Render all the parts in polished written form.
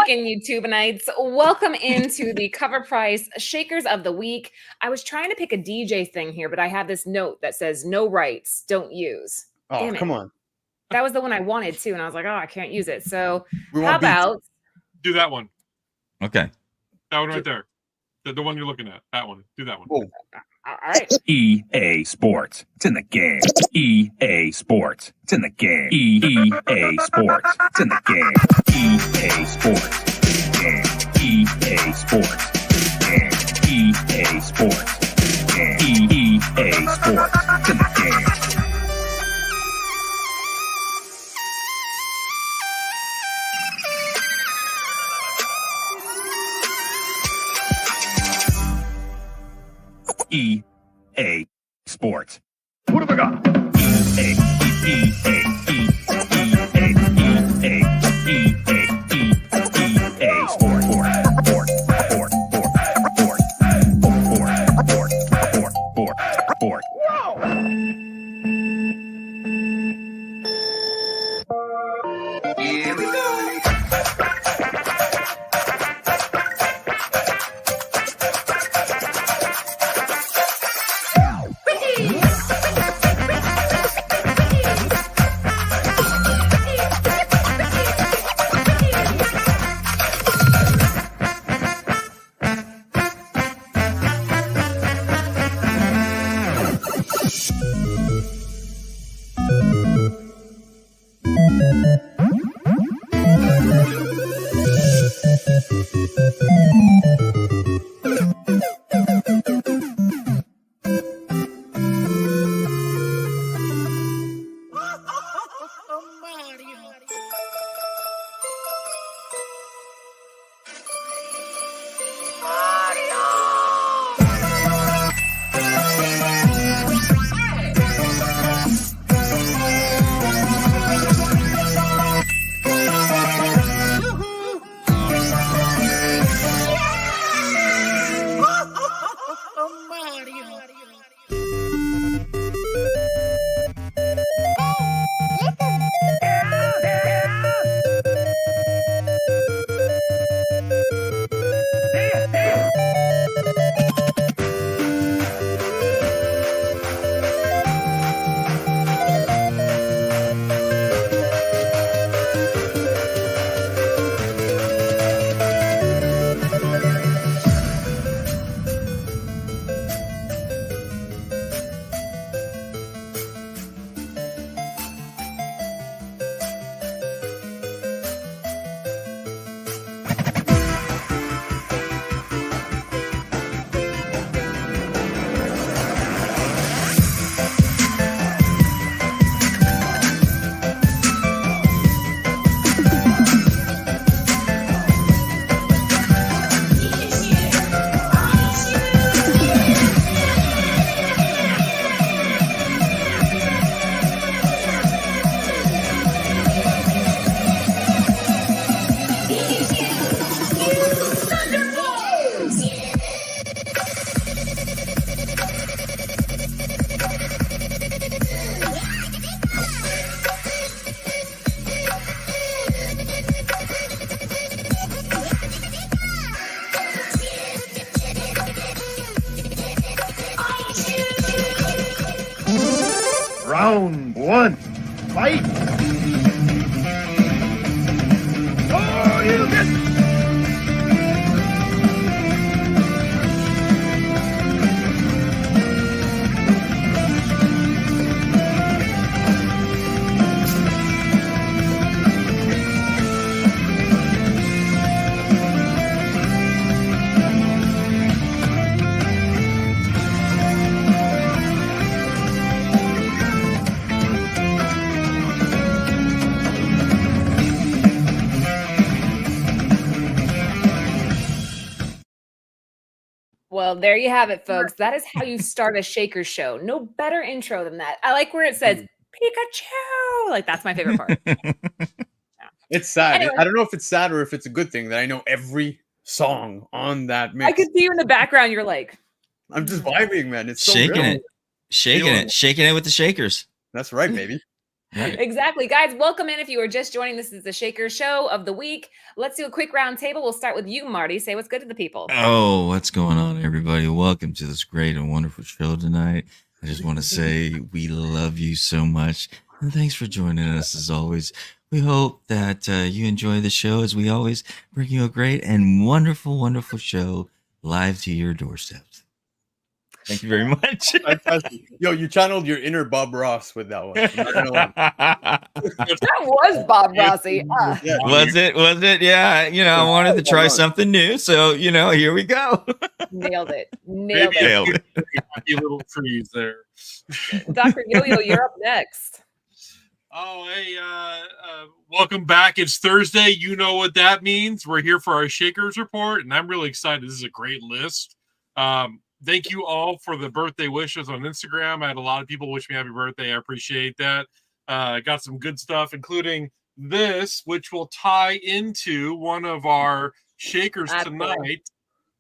weekend, YouTubenites. Welcome into the Cover Price Shakers of the Week. I was trying to pick a DJ thing here, but I have this note that says no rights, don't use. Oh, Damn it. come on. That was the one I wanted too, and I was like, oh, I can't use it. So We how want beats. about Do that one. Okay. That one right there. The one you're looking at. That one. Do that one. Oh. all right. EA Sports. It's in the game. EA Sports. It's in the game. EA Sports. It's in the game. EA Sports. It's in the game. EA Sports. It's in the game. EA Sports. It's in the game. EA Sports. It's in the game. EA Sports. What have I got? EA Sports. Here we go. Round one. Fight. Oh, you get. Well, there you have it, folks. That is how you start a shaker show. No better intro than that. I like where it says Pikachu. Like, that's my favorite part. It's sad. Anyway. I don't know if it's sad or if it's a good thing that I know every song on that mix. I could see you in the background. You're like, I'm just vibing, man. It's so Shaking real. it. Shaking Feeling it. Shaking it with the shakers. That's right, baby. Exactly. Guys, welcome in. If you are just joining, this is the Shaker Show of the week. Let's do a quick round table. We'll start with you, Marty. Say what's good to the people. Oh, what's going on, everybody? Welcome to this great and wonderful show tonight. I just want to say we love you so much. And thanks for joining us as always. We hope that you enjoy the show as we always bring you a great and wonderful, wonderful show live to your doorsteps. Thank you very much. Fantastic. Yo, you channeled your inner Bob Ross with that one. I'm not gonna lie. That was Bob Rossi. Yeah. Was it? Was it? Yeah. I wanted to try something new. So, here we go. Nailed it. Maybe Nailed it. happy little trees there. Dr. Yo-Yo, you're up next. Oh, hey, welcome back. It's Thursday. You know what that means. We're here for our Shakers Report, and I'm really excited. This is a great list. Thank you all for the birthday wishes on Instagram. I had a lot of people wish me happy birthday. I appreciate that. I got some good stuff, including this, which will tie into one of our Shakers tonight.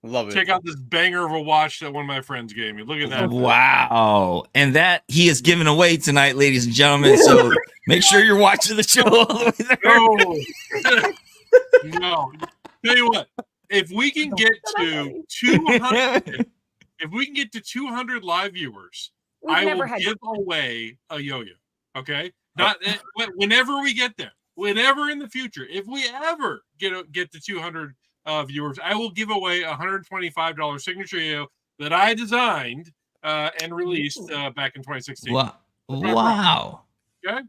Love it. Check out this banger of a watch that one of my friends gave me. Look at that. Wow. And that he is giving away tonight, ladies and gentlemen. So make sure you're watching the show all the way there. No. Tell you what, if we can get to 200, if we can get to 200 live viewers, I will give away a yo-yo. Okay? Not whenever we get there. Whenever in the future, if we ever get to 200 viewers, I will give away a $125 signature yo that I designed and released back in 2016. Wow. Okay?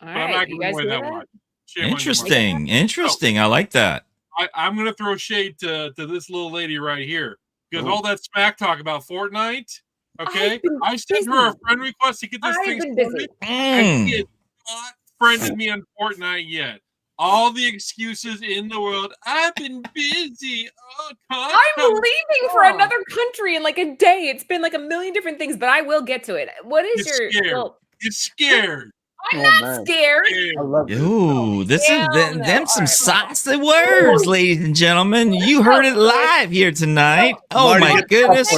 All right. You guys hear that? Interesting. I like that. I'm going to throw shade to this little lady right here. Because all that smack talk about Fortnite, okay? I sent her a friend request to get this thing started, and she has not friended me on Fortnite yet. All the excuses in the world. I've been busy. I'm leaving for another country in like a day. It's been like a million different things, but I will get to it. What is You're scared. I'm not scared. I love it. Ooh, this is them some saucy words, ladies and gentlemen. You heard it live here tonight. Oh Marty, my goodness.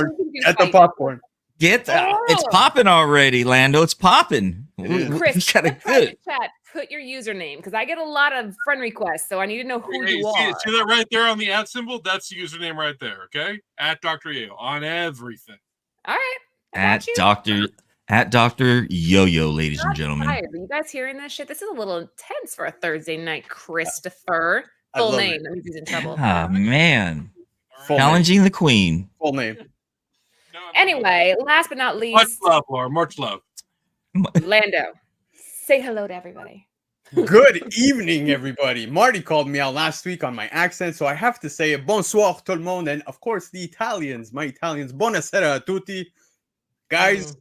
Get the popcorn. It's popping already, Lando. It's popping. Chris, got a good chat. Put your username because I get a lot of friend requests, so I need to know who you are. See that right there on the @ symbol? That's the username right there, okay? At Dr. Yo on everything. All right. At Dr. Yo-Yo, ladies and gentlemen. Are you guys hearing this shit? This is a little intense for a Thursday night, Christopher. Full name. That means he's in trouble. Ah, man. Full Challenging the queen. Full name. Anyway, last but not least. Much love, Laura. Much love. Lando. Say hello to everybody. Good evening, everybody. Marty called me out last week on my accent, so I have to say bonsoir tout le monde, and of course the Italians, my Italians. Buonasera a tutti. Guys,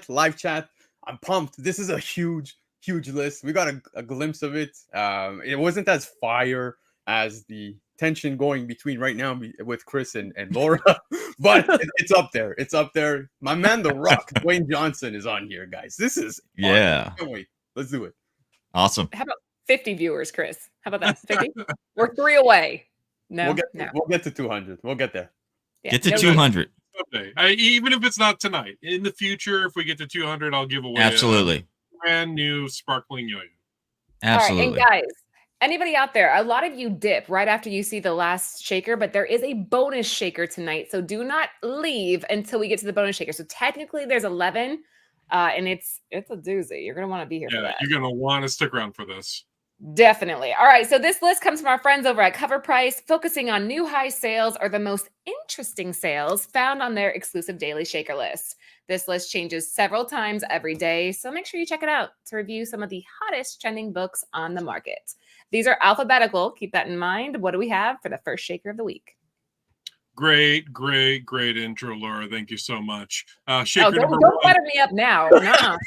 live chat. I'm pumped. This is a huge list. We got a glimpse of it. It wasn't as fire as the tension going between right now with Chris and Laura, but it's up there. It's up there. My man, The Rock, Dwayne Johnson, is on here, guys. This is yeah. Can't wait. Let's do it. Awesome. How about 50 viewers, Chris? How about that? 50? We're 3 away. No, we'll get to 200. We'll get there. Yeah, get to 200. Okay. Even if it's not tonight, in the future, if we get to 200, I'll give away absolutely a brand new sparkling yo-yo. Absolutely. All right, and guys, anybody out there, a lot of you dip right after you see the last shaker, but there is a bonus shaker tonight. So do not leave until we get to the bonus shaker. So technically there's 11 and it's a doozy. You're going to want to be here for that. You're going to want to stick around for this. Definitely. All right. So this list comes from our friends over at Cover Price, focusing on new high sales or the most interesting sales found on their exclusive daily shaker list. This list changes several times every day, so make sure you check it out to review some of the hottest trending books on the market. These are alphabetical. Keep that in mind. What do we have for the first shaker of the week? Great intro, Laura. Thank you so much. Shaker don't butter me up now. No.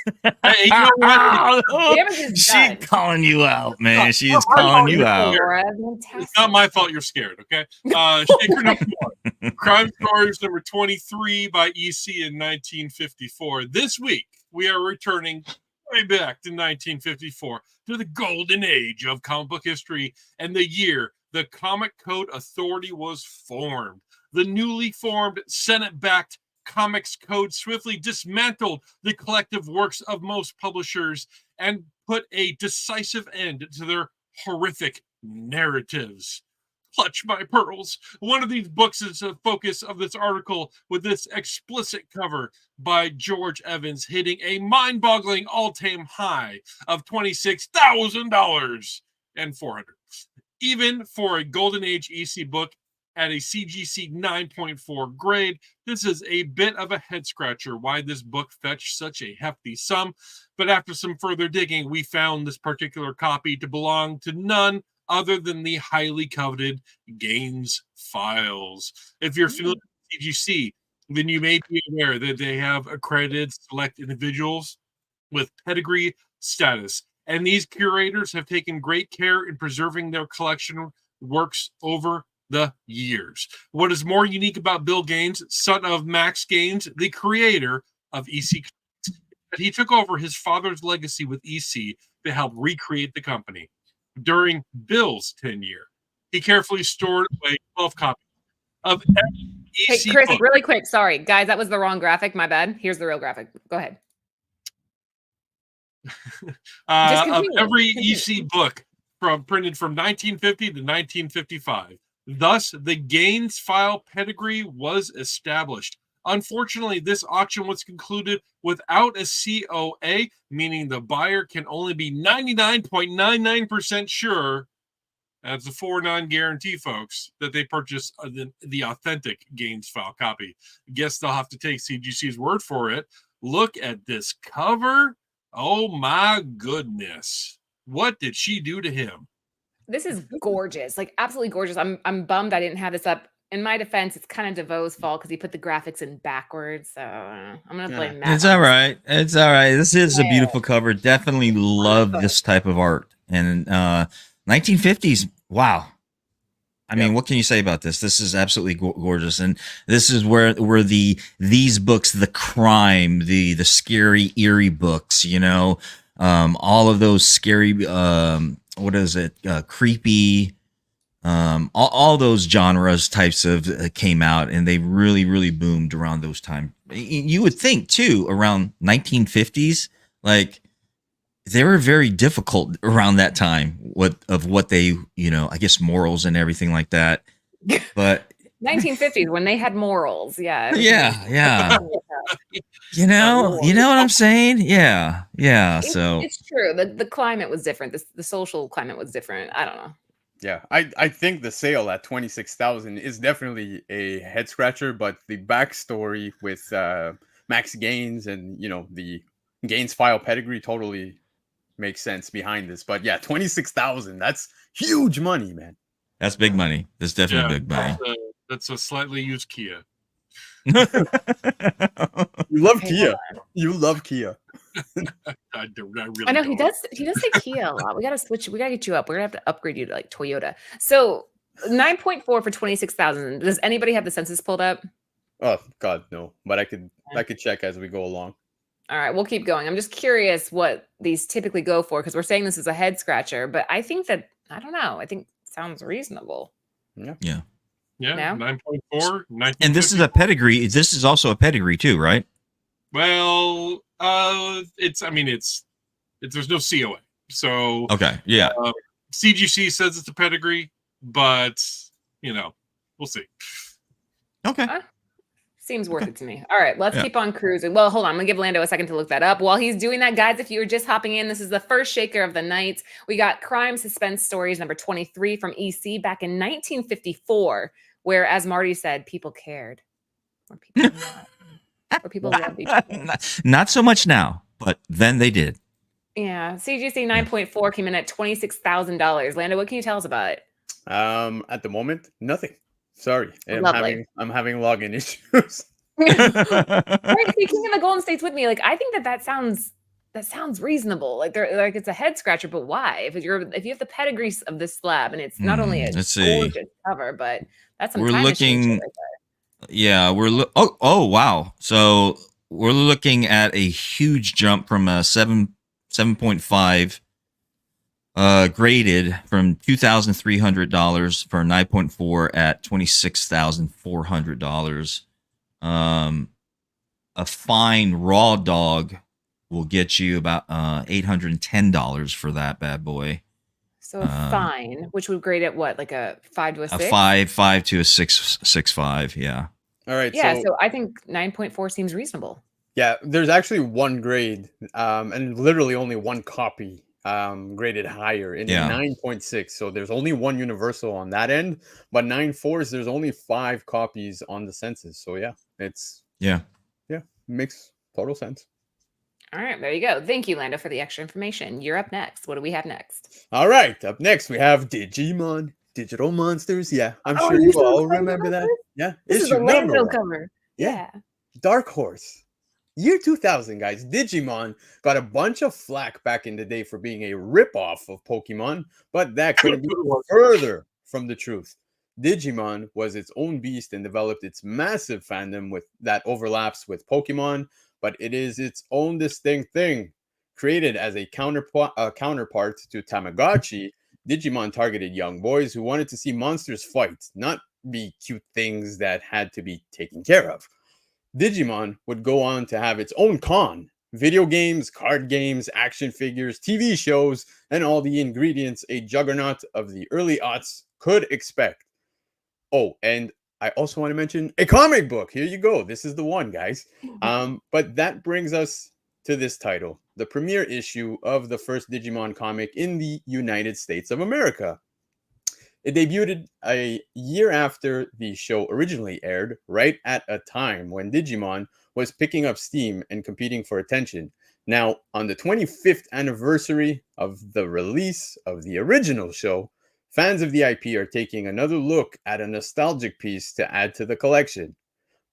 Hey, you know what? She's calling you out, man. She is calling you out. It's not my fault you're scared, okay? Shaker number 1. Crime Stories number 23 by EC in 1954. This week, we are returning way back to 1954 to the golden age of comic book history and the year the Comic Code Authority was formed. The newly formed Senate-backed Comics Code swiftly dismantled the collective works of most publishers and put a decisive end to their horrific narratives. Clutch my pearls. One of these books is the focus of this article, with this explicit cover by George Evans hitting a mind-boggling all-time high of $26,000 and $400. Even for a Golden Age EC book at a CGC 9.4 grade, this is a bit of a head-scratcher why this book fetched such a hefty sum. But after some further digging, we found this particular copy to belong to none other than the highly coveted Gaines files. If you're familiar with CGC, then you may be aware that they have accredited select individuals with pedigree status. And these curators have taken great care in preserving their collection works over the years. What is more unique about Bill Gaines, son of Max Gaines, the creator of EC, that he took over his father's legacy with EC to help recreate the company. During Bill's tenure, he carefully stored away 12 copies of every EC Hey, Chris, book. really quick. Sorry, guys, that was the wrong graphic. My bad. Here's the real graphic. Go ahead. Of every EC book printed from 1950 to 1955. Thus, the Gaines file pedigree was established. Unfortunately, this auction was concluded without a COA, meaning the buyer can only be 99.99% sure, that's a 4-9 guarantee, folks, that they purchased the authentic Gaines file copy. Guess they'll have to take CGC's word for it. Look at this cover. Oh my goodness. What did she do to him? This is gorgeous, like absolutely gorgeous. I'm bummed I didn't have this up. In my defense, it's kind of DeVoe's fault because he put the graphics in backwards. So I'm gonna blame Matt. It's all right. It's all right. This is a beautiful cover. Definitely love this type of art. And 1950s. Wow. I mean, what can you say about this? This is absolutely gorgeous, and this is where these books, the crime, the scary, eerie books, you know, all of those scary, what is it, creepy, all those genres types of came out, and they really boomed around those times. You would think too, around 1950s, like they were very difficult around that time. What they, you know, I guess morals and everything like that. But 1950s when they had morals, yeah. You know what I'm saying? Yeah. So it's true. The climate was different. The social climate was different. I don't know. Yeah, I think the sale at 26,000 is definitely a head scratcher, but the backstory with Max Gaines and, you know, the Gaines file pedigree totally makes sense behind this. But yeah, 26,000, that's huge money, man. that's big money. That's definitely big money. That's a slightly used Kia. You love Kia. You love Kia. I really I know don't. he does say Kia a lot. We gotta switch. We gotta get you up. We're gonna have to upgrade you to like Toyota. So 9.4 for 26,000. Does anybody have the census pulled up? Oh God, no. But I could check as we go along. All right, we'll keep going. I'm just curious what these typically go for because we're saying this is a head scratcher, but I think that I don't know. I think it sounds reasonable. Yeah. Yeah, No? 9.4. And this is a pedigree. This is also a pedigree too, right? Well, there's no COA. So Okay. Yeah. CGC says it's a pedigree, but you know, we'll see. Okay. Seems worth it to me. All right, let's keep on cruising. Well, hold on. I'm going to give Lando a second to look that up. While he's doing that, guys, if you were just hopping in, this is the first shaker of the night. We got Crime Suspense Stories number 23 from EC back in 1954, where, as Marty said, people cared. Or people loved each other. Not so much now, but then they did. Yeah. CGC 9.4 came in at $26,000. Lando, what can you tell us about it? At the moment, nothing. Sorry, I'm having login issues. Right, speaking of the Golden States with me, like I think that sounds reasonable. Like it's a head scratcher, but why? If you have the pedigree of this slab, and it's not only a gorgeous cover, but that's some time machine shit right there. Yeah, oh wow. So we're looking at a huge jump from a 7.5 graded from $2,300 for a 9.4 at $26,400. A fine raw dog will get you about $810 for that bad boy. So a fine, which would grade it what, like a 5 to a 6? A 5 to a 6.5. Yeah. All right. Yeah. So I think 9.4 seems reasonable. Yeah, there's actually one grade, and literally only one copy graded higher in 9.6. So there's only one universal on that end, but 9.4s, there's only 5 copies on the census. So yeah, makes total sense. All right, there you go. Thank you, Lando, for the extra information. You're up next. What do we have next? All right, up next we have Digimon, Digital Monsters. Yeah, I'm sure you all remember that. Yeah, this is a Lando cover. Yeah. Dark Horse. Year 2000, guys. Digimon got a bunch of flack back in the day for being a ripoff of Pokemon, but that couldn't be further from the truth. Digimon was its own beast and developed its massive fandom with that overlaps with Pokemon, but it is its own distinct thing. Created as a counterpart to Tamagotchi, Digimon targeted young boys who wanted to see monsters fight, not be cute things that had to be taken care of. Digimon would go on to have its own con, video games, card games, action figures, TV shows, and all the ingredients a juggernaut of the early aughts could expect. Oh, and I also want to mention a comic book. Here you go. This is the one, guys. But that brings us to this title, the premiere issue of the first Digimon comic in the United States of America. It debuted a year after the show originally aired, right at a time when Digimon was picking up steam and competing for attention. Now, on the 25th anniversary of the release of the original show, fans of the IP are taking another look at a nostalgic piece to add to the collection.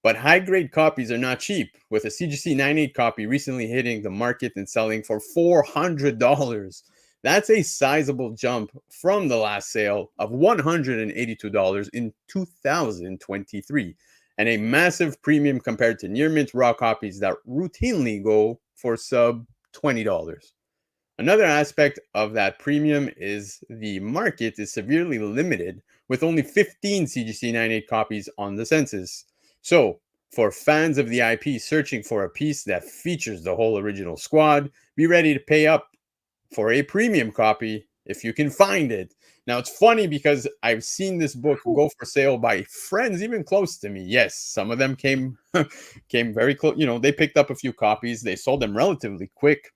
But high-grade copies are not cheap, with a CGC 98 copy recently hitting the market and selling for $400. That's a sizable jump from the last sale of $182 in 2023, and a massive premium compared to near mint raw copies that routinely go for sub $20. Another aspect of that premium is the market is severely limited, with only 15 CGC 98 copies on the census. So, for fans of the IP searching for a piece that features the whole original squad, be ready to pay up for a premium copy if you can find it. Now, it's funny because I've seen this book go for sale by friends even close to me. Yes, some of them came very close. You know, they picked up a few copies. They sold them relatively quick.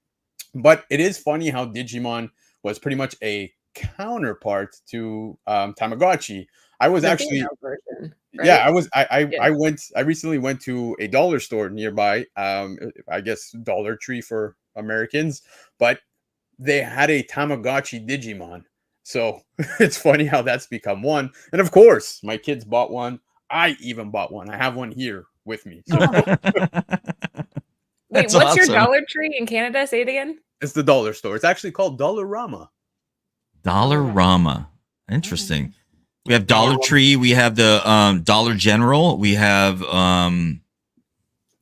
But it is funny how Digimon was pretty much a counterpart to Tamagotchi. I was actually version, right? I recently went to a dollar store nearby. I guess Dollar Tree for Americans, but they had a Tamagotchi Digimon. So it's funny how that's become one. And of course, my kids bought one. I even bought one. I have one here with me. So. Wait, what's awesome. Your Dollar Tree in Canada? Say it again. It's the dollar store. It's actually called Dollarama. Dollarama. Interesting. We have Dollar Tree. We have the Dollar General. We have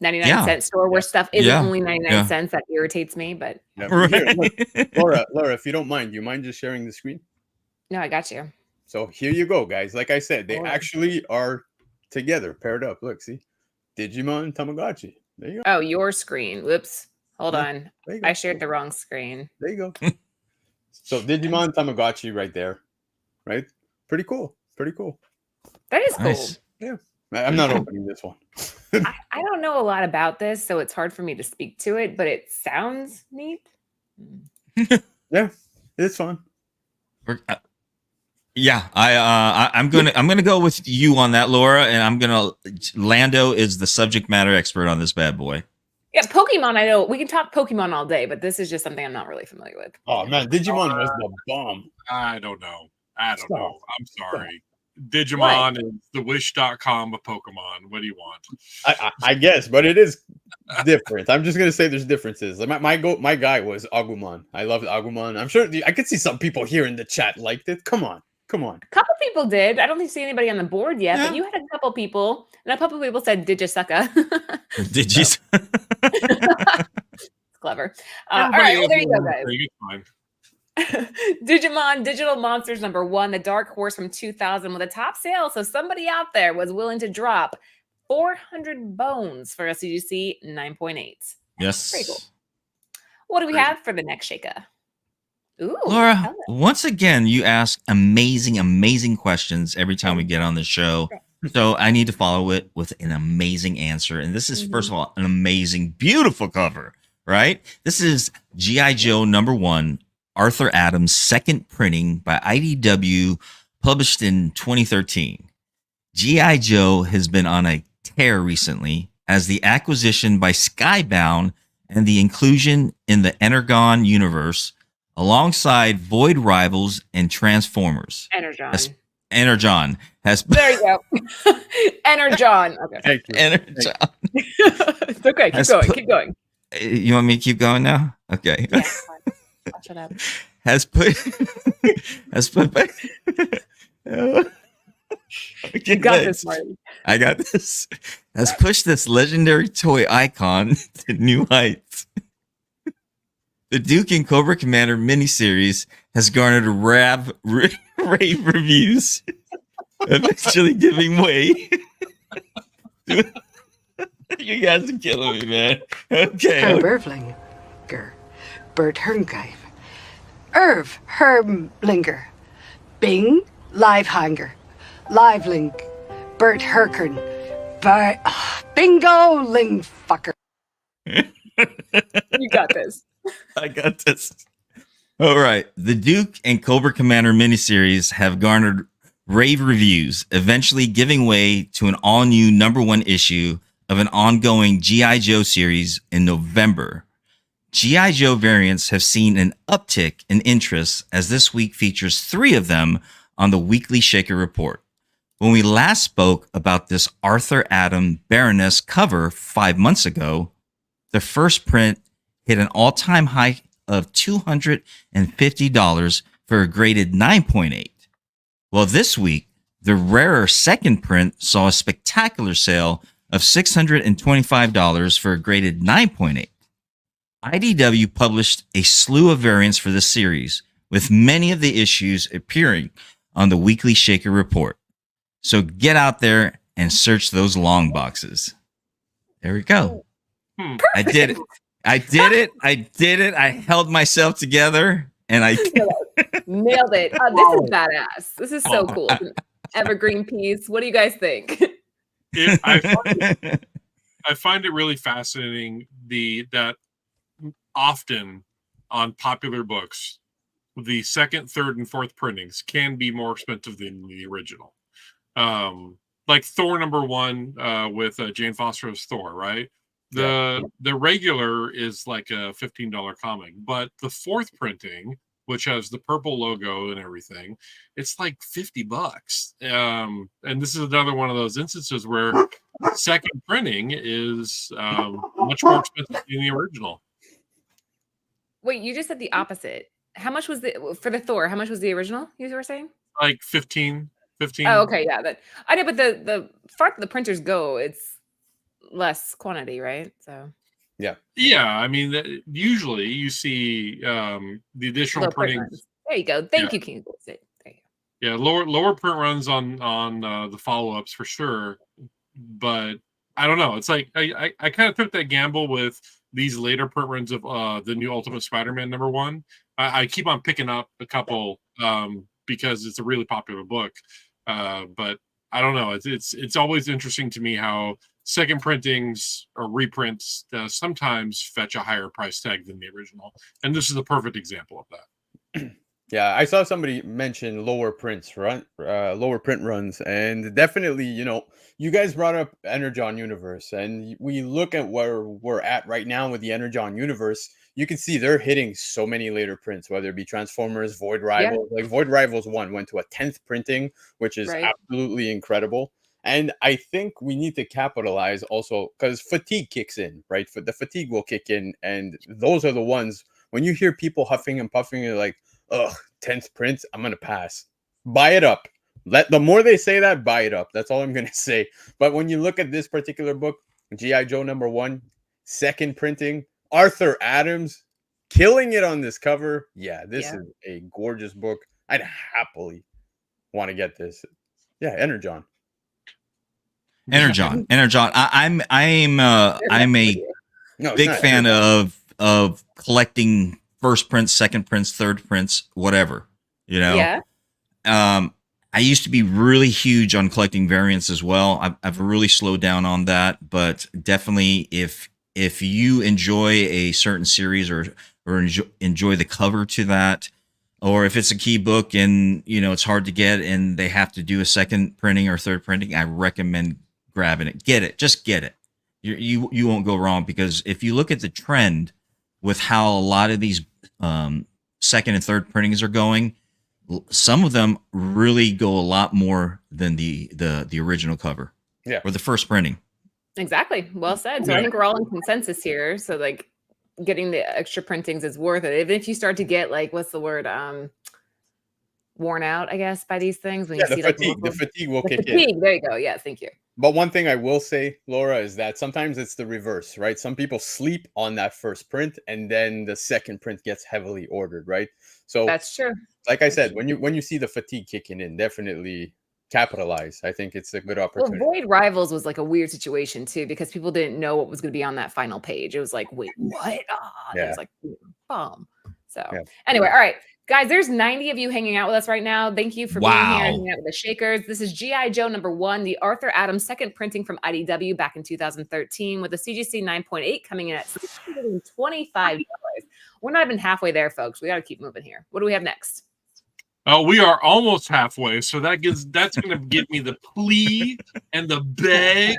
99-cent store where stuff is only 99 cents. That irritates me, but right. Here, look, Laura, if you don't mind, do you mind just sharing the screen? No, I got you. So here you go, guys. Like I said, they actually are together, paired up. Look, see, Digimon and Tamagotchi. There you go. Oh, your screen. Whoops. Hold on. I shared the wrong screen. There you go. So Digimon, Tamagotchi, right there. Right. Pretty cool. Pretty cool. That is cool. Nice. Yeah. I'm not opening this one. I don't know a lot about this, so it's hard for me to speak to it, but it sounds neat. Yeah, it's fun. Yeah, I'm gonna go with you on that, Laura, and Lando is the subject matter expert on this bad boy. Yeah, Pokemon, I know we can talk Pokemon all day, but this is just something I'm not really familiar with. Oh man, Digimon was the bomb. I don't know. I'm sorry. Digimon is the wish.com of Pokemon. What do you want? I guess, but it is different. I'm just gonna say there's differences. Like my guy was Agumon. I loved Agumon. I'm sure I could see some people here in the chat liked it. Come on. A couple people did. I don't see anybody on the board yet, but you had a couple people, and a couple people said Digisucka. Digis. It's clever. All right, well, there you go, guys. Digimon Digital Monsters #1, the Dark Horse from 2000 with a top sale. So somebody out there was willing to drop 400 bones for a CGC 9.8. Yes. Pretty cool. What do we have for the next shaker? Ooh, Laura, Helen. once again, you ask amazing questions every time we get on the show. So I need to follow it with an amazing answer. And this is, first of all, an amazing, beautiful cover, right? This is G.I. Joe #1, Arthur Adams' second printing by IDW, published in 2013. G.I. Joe has been on a tear recently as the acquisition by Skybound and the inclusion in the Energon universe alongside Void Rivals and Transformers. Energon has. There you go. Energon. Okay. Thank you. Energon. It's okay. Keep going. You want me to keep going now? Okay. Yeah, I'll shut up. Has put. You got this, Marty. I got this. Has pushed this legendary toy icon to new heights. The Duke and Cobra Commander miniseries has garnered rave reviews, eventually giving way. You guys are killing me, man. Okay. Herbervlinger, Bert Hermgeif, Irv Hermlinger, Bing Livehanger, Livelink, Bert Herkern, Bingo Lingfucker. You got this. I got this. All right. The Duke and Cobra Commander miniseries have garnered rave reviews, eventually giving way to an all-new #1 issue of an ongoing G.I. Joe series in November. G.I. Joe variants have seen an uptick in interest as this week features 3 of them on the Weekly Shaker Report. When we last spoke about this Arthur Adam Baroness cover 5 months ago, the first print hit an all-time high of $250 for a graded 9.8. Well, this week, the rarer second print saw a spectacular sale of $625 for a graded 9.8. IDW published a slew of variants for this series, with many of the issues appearing on the Weekly Shaker Report. So get out there and search those long boxes. There we go. I did it. I held myself together and I nailed it. This is badass. This is so cool. It's an evergreen piece. What do you guys think? I find it really fascinating that often on popular books, the second, third, and fourth printings can be more expensive than the original. Like Thor #1 with Jane Foster's Thor, right? The regular is like a $15 comic, but the fourth printing, which has the purple logo and everything, it's like $50. And this is another one of those instances where second printing is much more expensive than the original. Wait, you just said the opposite. How much was for the Thor? How much was the original? You were saying like 15. Oh, okay, yeah. That I know, but the far the printers go, it's less quantity, right? So yeah. I mean, usually you see the additional printings. There you go. Thank you, King. There you go. Yeah, lower print runs on the follow-ups for sure, but I don't know. It's like I kind of took that gamble with these later print runs of the new Ultimate Spider-Man #1. I keep on picking up a couple because it's a really popular book, but I don't know. It's always interesting to me how second printings or reprints sometimes fetch a higher price tag than the original, and this is a perfect example of that. Yeah, I saw somebody mention lower print runs, and definitely, you guys brought up Energon Universe, and we look at where we're at right now with the Energon Universe. You can see they're hitting so many later prints, whether it be Transformers, Void Rivals. Like Void Rivals 1 went to a 10th printing, which is absolutely incredible. And I think we need to capitalize also because fatigue kicks in, right? The fatigue will kick in, and those are the ones when you hear people huffing and puffing, you're like, ugh, 10th print, I'm going to pass. Buy it up. The more they say that, buy it up. That's all I'm going to say. But when you look at this particular book, G.I. Joe #1, second printing, Arthur Adams killing it on this cover. Yeah, this is a gorgeous book. I'd happily want to get this. Yeah, Energon. I'm a big fan of of collecting first prints, second prints, third prints, whatever, Yeah. I used to be really huge on collecting variants as well. I've really slowed down on that, but definitely if you enjoy a certain series or enjoy the cover to that, or if it's a key book and it's hard to get and they have to do a second printing or third printing, I recommend grabbing it. Get it, just get it. You won't go wrong, because if you look at the trend with how a lot of these second and third printings are going, some of them really go a lot more than the original cover, or the first printing. Exactly. Well said. So I think we're all in consensus here. So like getting the extra printings is worth it. Even if you start to get like, what's the word? Worn out, I guess, by these things. When you see the fatigue will kick in. There you go. Yeah, thank you. But one thing I will say, Laura, is that sometimes it's the reverse, right? Some people sleep on that first print and then the second print gets heavily ordered, right? So that's true. Like I said, when you see the fatigue kicking in, definitely capitalize. I think it's a good opportunity. Well, Void Rivals was like a weird situation too, because people didn't know what was going to be on that final page. It was like, wait, what? It was like, bomb. So anyway, all right, guys, there's 90 of you hanging out with us right now. Thank you for being here and hanging out with the Shakers. This is G.I. Joe #1, the Arthur Adams second printing from IDW back in 2013 with a CGC 9.8 coming in at $625. We're not even halfway there, folks. We got to keep moving here. What do we have next? We are almost halfway, so that's going to give me the plea and the beg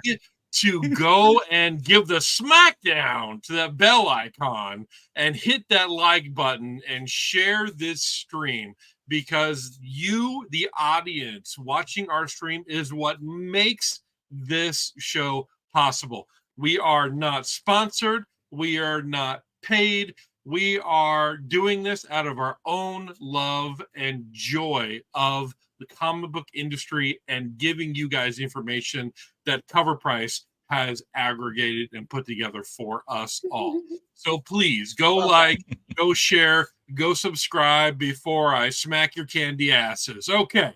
to go and give the smackdown to that bell icon and hit that like button and share this stream, because you, the audience watching our stream, is what makes this show possible. We are not sponsored. We are not paid. We are doing this out of our own love and joy of the comic book industry and giving you guys information that Cover Price has aggregated and put together for us all. So please go like, go share, go subscribe before I smack your candy asses. Okay.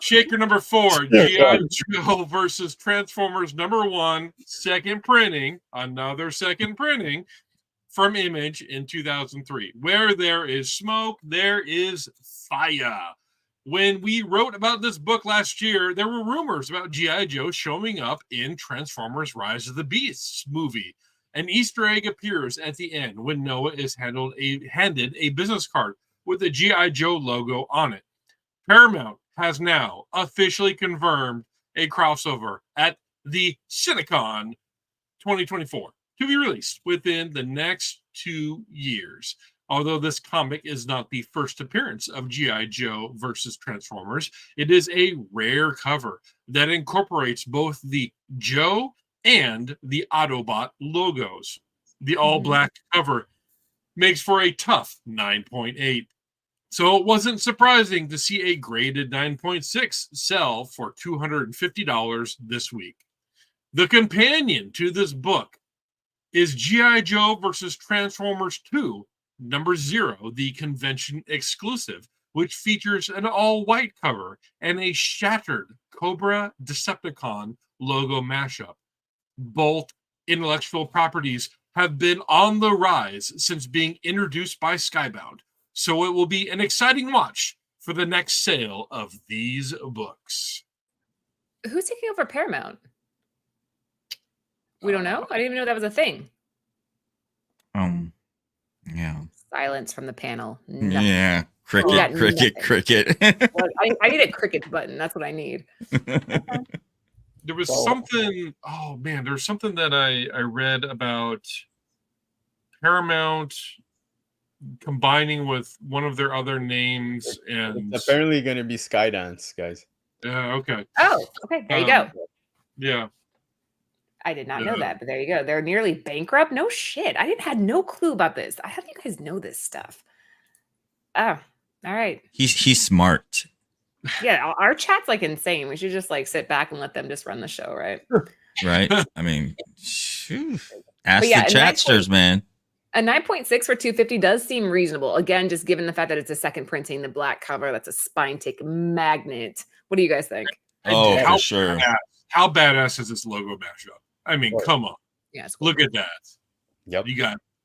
Shaker #4, G.I. Joe versus Transformers #1, second printing, another second printing from Image in 2003. Where there is smoke, there is fire. When we wrote about this book last year, there were rumors about G.I. Joe showing up in Transformers Rise of the Beasts movie. An Easter egg appears at the end when Noah is handed a business card with the G.I. Joe logo on it. Paramount has now officially confirmed a crossover at the CinemaCon 2024 to be released within the next 2 years. Although this comic is not the first appearance of G.I. Joe versus Transformers, it is a rare cover that incorporates both the Joe and the Autobot logos. The all-black cover makes for a tough 9.8. So it wasn't surprising to see a graded 9.6 sell for $250 this week. The companion to this book is G.I. Joe versus Transformers 2, #0, the convention exclusive, which features an all-white cover and a shattered Cobra Decepticon logo mashup. Both intellectual properties have been on the rise since being introduced by Skybound, so it will be an exciting watch for the next sale of these books. Who's taking over Paramount? We don't know. I didn't even know that was a thing. Yeah. Silence from the panel. Nothing. Yeah. Cricket. Well, I need a cricket button. That's what I need. There was something. Oh man, there's something that I read about Paramount combining with one of their other names, and it's apparently going to be Skydance, guys. Okay. Oh, okay. There you go. Yeah. I did not know that, but there you go. They're nearly bankrupt. No shit. Had no clue about this. How do you guys know this stuff? Oh, all right. He's smart. Yeah, our chat's like insane. We should just like sit back and let them just run the show, right? Right. I mean, ask the chatsters, man. A 9.6 for $250 does seem reasonable. Again, just given the fact that it's a second printing, the black cover, that's a spine tick magnet. What do you guys think? Oh, for sure. How badass is this logo mashup? I mean, come on. Yeah, cool. Look at that. Yep. You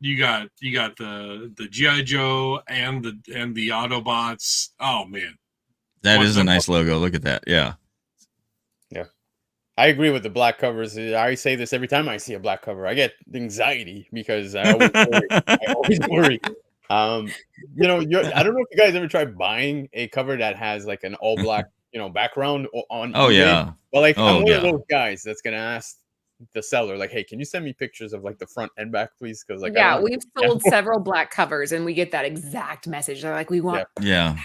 You got the G.I. Joe and the Autobots. Oh man, That is a nice logo. Look at that. Yeah. Yeah. I agree with the black covers. I say this every time I see a black cover. I get anxiety because I always worry. I always worry. You know, I don't know if you guys ever tried buying a cover that has like an all black, background on Oh eBay. yeah. But like, I'm Oh one yeah. of those guys that's gonna ask the seller, like, "Hey, can you send me pictures of like the front and back, please?" Because like, I Yeah, don't. we've sold several black covers, and we get that exact message. They're like, "We want." Yeah.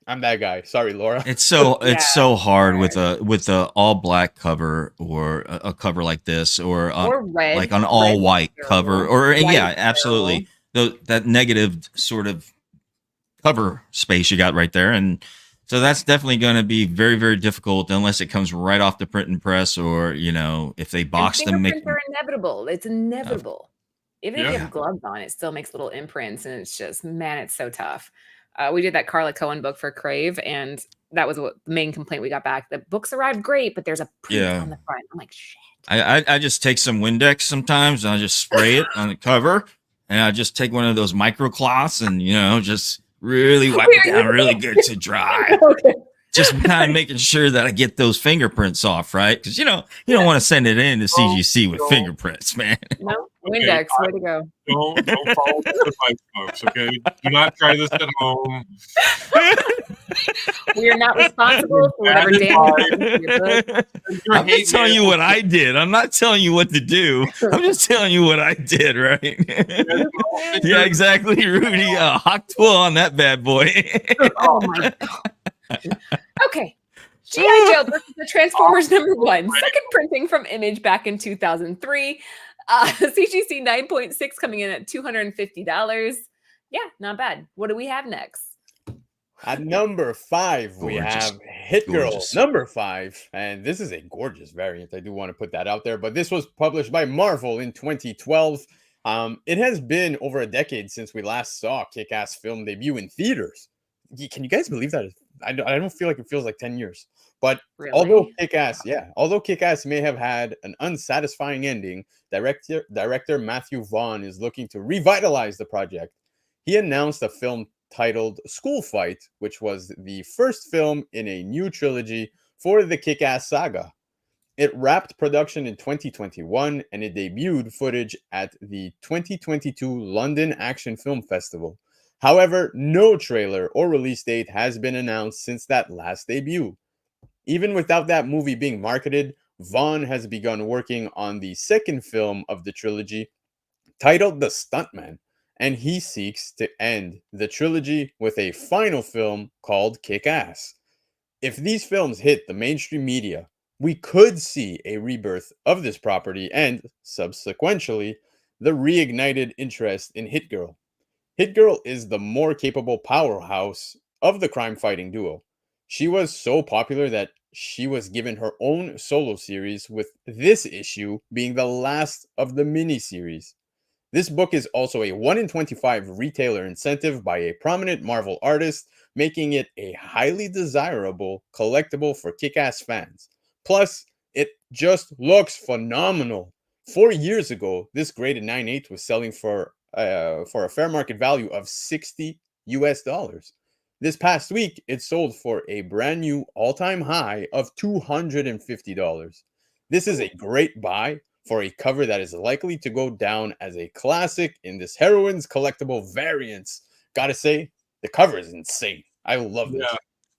I'm that guy. Sorry, Laura. It's so Yeah. it's so hard with a all black cover or a cover like this or red, like an all red white barrel, cover or white yeah, absolutely. That negative sort of cover space you got right there, and so that's definitely going to be very, very difficult unless it comes right off the printing press or if they box them. Fingerprints are inevitable. It's inevitable. Even if you Yeah. have gloves on, it still makes little imprints, and it's just, man, it's so tough. We did that Carla Cohen book for Crave, and that was what the main complaint we got back. The books arrived great, but there's a print Yeah. on the front. I'm like, shit. I just take some Windex sometimes and I just spray it on the cover, and I just take one of those microcloths and just really wipe it down really good to dry. Okay. Just kind of making sure that I get those fingerprints off, right? Because you don't want to send it in to CGC with fingerprints, man. No, Okay, Windex, way to go. Don't follow this advice, folks. Okay, do not try this at home. We are not responsible for whatever That is damage happens to your book. I'm just telling you what I did. I'm not telling you what to do. I'm just telling you what I did, right? Yeah, exactly, Rudy. Hawk Twill on that bad boy. Oh my god. Okay. G.I. Joe versus the Transformers #1. Second printing from Image back in 2003. CGC 9.6 coming in at $250. Yeah, not bad. What do we have next? At number 5, we Gorgeous. have Hit Girl Gorgeous. number 5. And this is a gorgeous variant. I do want to put that out there. But this was published by Marvel in 2012. It has been over a decade since we last saw Kick-Ass film debut in theaters. Can you guys believe that? I don't feel like it feels like 10 years. But Really? although Kick-Ass may have had an unsatisfying ending, director Matthew Vaughn is looking to revitalize the project. He announced a film titled School Fight, which was the first film in a new trilogy for the Kick-Ass saga. It wrapped production in 2021 and it debuted footage at the 2022 London Action Film Festival. However, no trailer or release date has been announced since that last debut. Even without that movie being marketed, Vaughn has begun working on the second film of the trilogy, titled The Stuntman, and he seeks to end the trilogy with a final film called Kick-Ass. If these films hit the mainstream media, we could see a rebirth of this property and, subsequently, the reignited interest in Hit Girl. Hit Girl is the more capable powerhouse of the crime-fighting duo. She was so popular that she was given her own solo series, with this issue being the last of the mini-series. This book is also a 1 in 25 retailer incentive by a prominent Marvel artist, making it a highly desirable collectible for Kick-Ass fans. Plus, it just looks phenomenal. 4 years ago, this graded 9/8 was selling for a fair market value of $60 US. This past week, it sold for a brand new all-time high of $250. This is a great buy for a cover that is likely to go down as a classic in this heroine's collectible variants. Gotta say, the cover is insane. I love this. Yeah.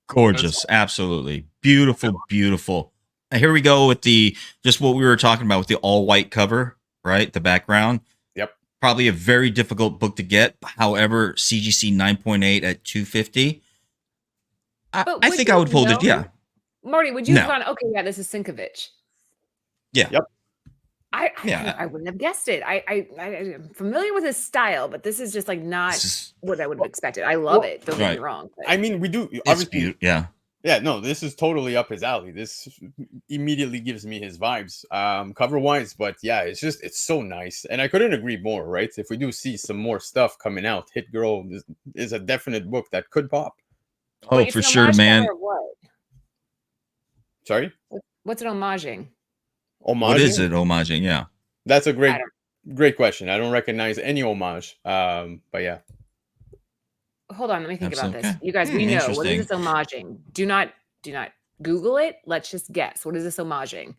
Gorgeous. Absolutely. Beautiful, beautiful. And here we go with just what we were talking about with the all white cover, right? The background. Yep. Probably a very difficult book to get. However, CGC 9.8 at $250. I think I would hold it. Yeah. Marty, would you No. have gone, okay, yeah, this is Sinkovich? Yeah. Yep. I wouldn't have guessed it. I'm familiar with his style, but this is just like not what I would have expected. I love it. Don't get me wrong. But I mean, we do It's obviously. beautiful. Yeah. Yeah, no, this is totally up his alley. This immediately gives me his vibes, cover wise. But yeah, it's so nice, and I couldn't agree more. Right? If we do see some more stuff coming out, Hit Girl is a definite book that could pop. Oh, Wait, it's for an sure, homage man. cover or what? Sorry, What's it homaging? homage. What is it homaging? Yeah. That's a great. Great question. I don't recognize any homage. But yeah. Hold on, let me think about Absolutely. this. Okay. You guys, we know what is Interesting. this homaging? Do not Google it. Let's just guess. What is this homaging?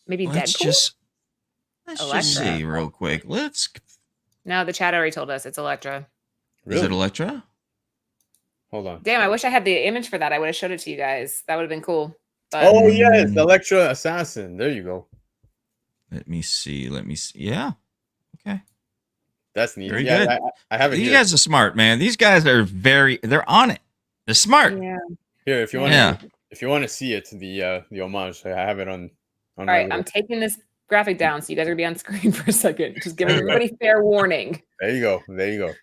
Maybe Let's Deadpool? just Electra. see real quick. No, the chat already told us it's Electra. Really? Is it Electra? Hold on. Damn, I wish I had the image for that. I would have showed it to you guys. That would have been cool. But Oh yes, Electra Assassin. There you go. Let me see. Yeah. Okay. That's neat. Very yeah, good. I have it These here. guys are smart, man. These guys are they're on it. They're smart. yeah. Here, if you want Yeah. if you want to see it, the homage, I have it on All my right, little- I'm taking this graphic down so you guys are gonna be on screen for a second. Just giving everybody fair warning. There you go. There you go.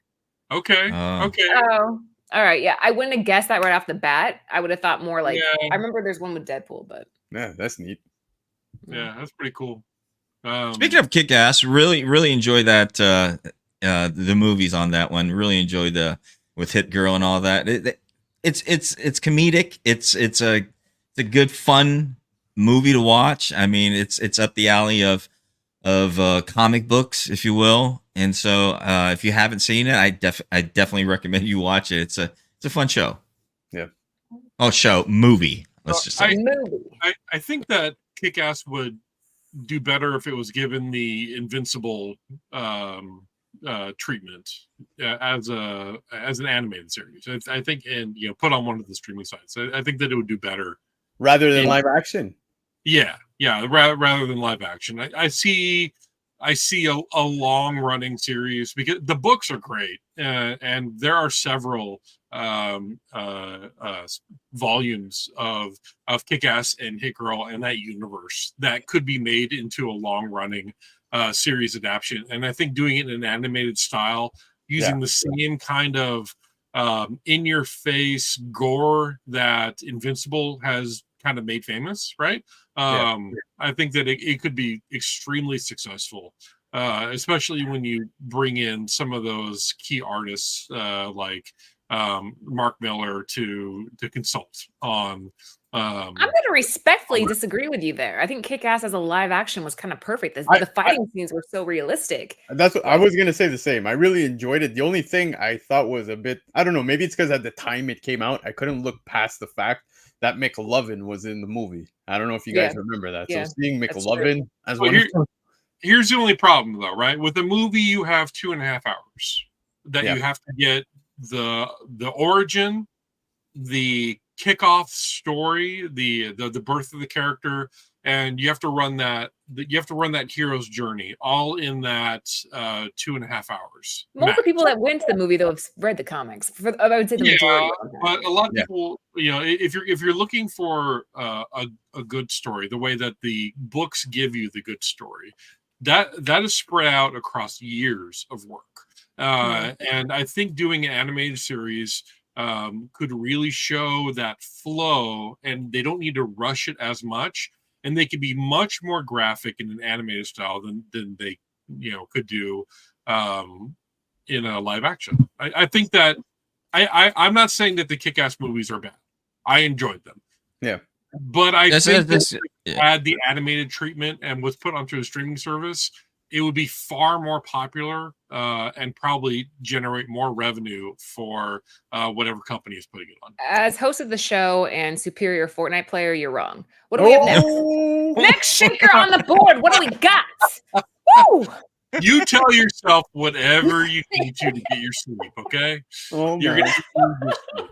Okay. Okay. Oh, all right. Yeah, I wouldn't have guessed that right off the bat. I would have thought more like Yeah. I remember there's one with Deadpool, but Yeah, that's neat. Yeah, that's pretty cool. Speaking of Kick-Ass, really enjoy that the movies on that one. Really enjoy the with Hit Girl and all that. It's comedic. It's a good fun movie to watch. I mean, it's up the alley of comic books, if you will. And so if you haven't seen it, I definitely recommend you watch it. It's a fun show. Yeah. Oh, movie. Let's just say. I think that Kick-Ass would do better if it was given the Invincible treatment as an animated series. I think, and put on one of the streaming sites. I think that it would do better rather than live action. Yeah, rather than live action. I see a long running series because the books are great, and there are several volumes of Kick-Ass and Hit Girl and that universe that could be made into a long running series adaptation. And I think doing it in an animated style, using the same kind of in your face gore that Invincible has kind of made famous, right? I think that it could be extremely successful, especially when you bring in some of those key artists like Mark Miller to consult on. I'm going to respectfully disagree with you there. I think Kick-Ass as a live action was kind of perfect. The fighting scenes were so realistic. That's what I was going to say. The same. I really enjoyed it. The only thing I thought was a bit, I don't know, maybe it's because at the time it came out, I couldn't look past the fact that McLovin was in the movie. I don't know if you guys remember that. So seeing McLovin as here's the only problem though, right? With the movie, you have 2.5 hours that you have to get the origin, the kickoff story, the birth of the character, and you have to run that hero's journey all in that 2.5 hours. Most of the people that went to the movie though have read the comics. I would say the majority. But a lot of people, if you're looking for a good story, the way that the books give you the good story, that is spread out across years of work. And I think doing an animated series could really show that flow, and they don't need to rush it as much, and they could be much more graphic in an animated style than they could do in a live action. I think that I'm not saying that the Kick-Ass movies are bad. I enjoyed them. Yeah. But I think if had the animated treatment and was put onto a streaming service, it would be far more popular and probably generate more revenue for whatever company is putting it on. As host of the show and superior Fortnite player, you're wrong. What do we have next? Next shaker on the board. What do we got? Woo! You tell yourself whatever you need to get your sleep, okay? You're gonna get sleep.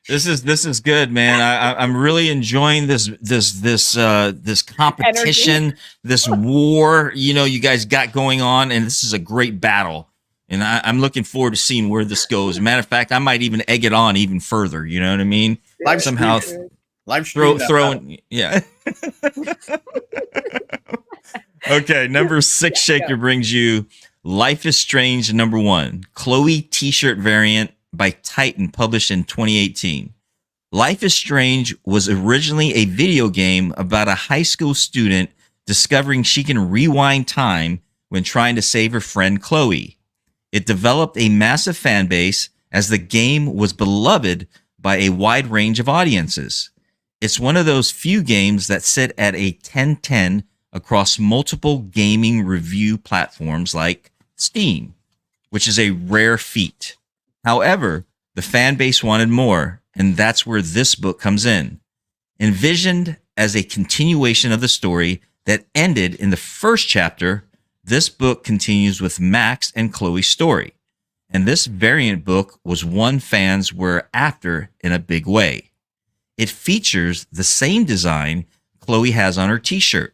This is good, man. I'm really enjoying this competition, this war, you guys got going on, and this is a great battle. And I'm looking forward to seeing where this goes. As a matter of fact, I might even egg it on even further. You know what I mean? Somehow throwing, yeah. Okay, number 6 shaker brings you Life is Strange #1, Chloe t-shirt variant by Titan, published in 2018. Life is Strange was originally a video game about a high school student discovering she can rewind time when trying to save her friend Chloe. It developed a massive fan base as the game was beloved by a wide range of audiences. It's one of those few games that sit at a 10/10 across multiple gaming review platforms like Steam, which is a rare feat. However, the fan base wanted more, and that's where this book comes in. Envisioned as a continuation of the story that ended in the first chapter, this book continues with Max and Chloe's story. And this variant book was one fans were after in a big way. It features the same design Chloe has on her t-shirt.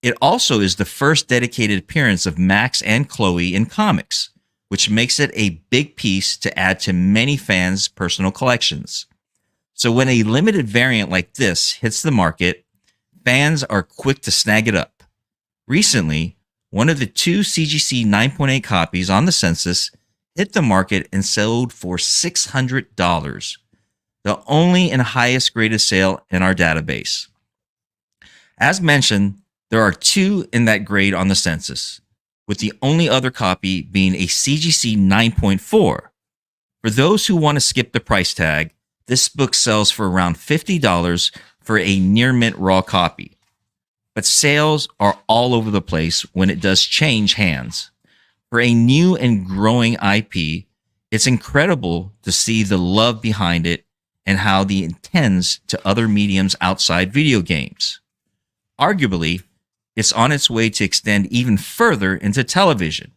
It also is the first dedicated appearance of Max and Chloe in comics, which makes it a big piece to add to many fans' personal collections. So when a limited variant like this hits the market, fans are quick to snag it up. Recently, one of the 2 CGC 9.8 copies on the census hit the market and sold for $600, the only and highest graded sale in our database. As mentioned, there are 2 in that grade on the census, with the only other copy being a CGC 9.4. For those who want to skip the price tag, this book sells for around $50 for a near mint raw copy. But sales are all over the place when it does change hands. For a new and growing IP, it's incredible to see the love behind it and how it intends to other mediums outside video games. Arguably, it's on its way to extend even further into television,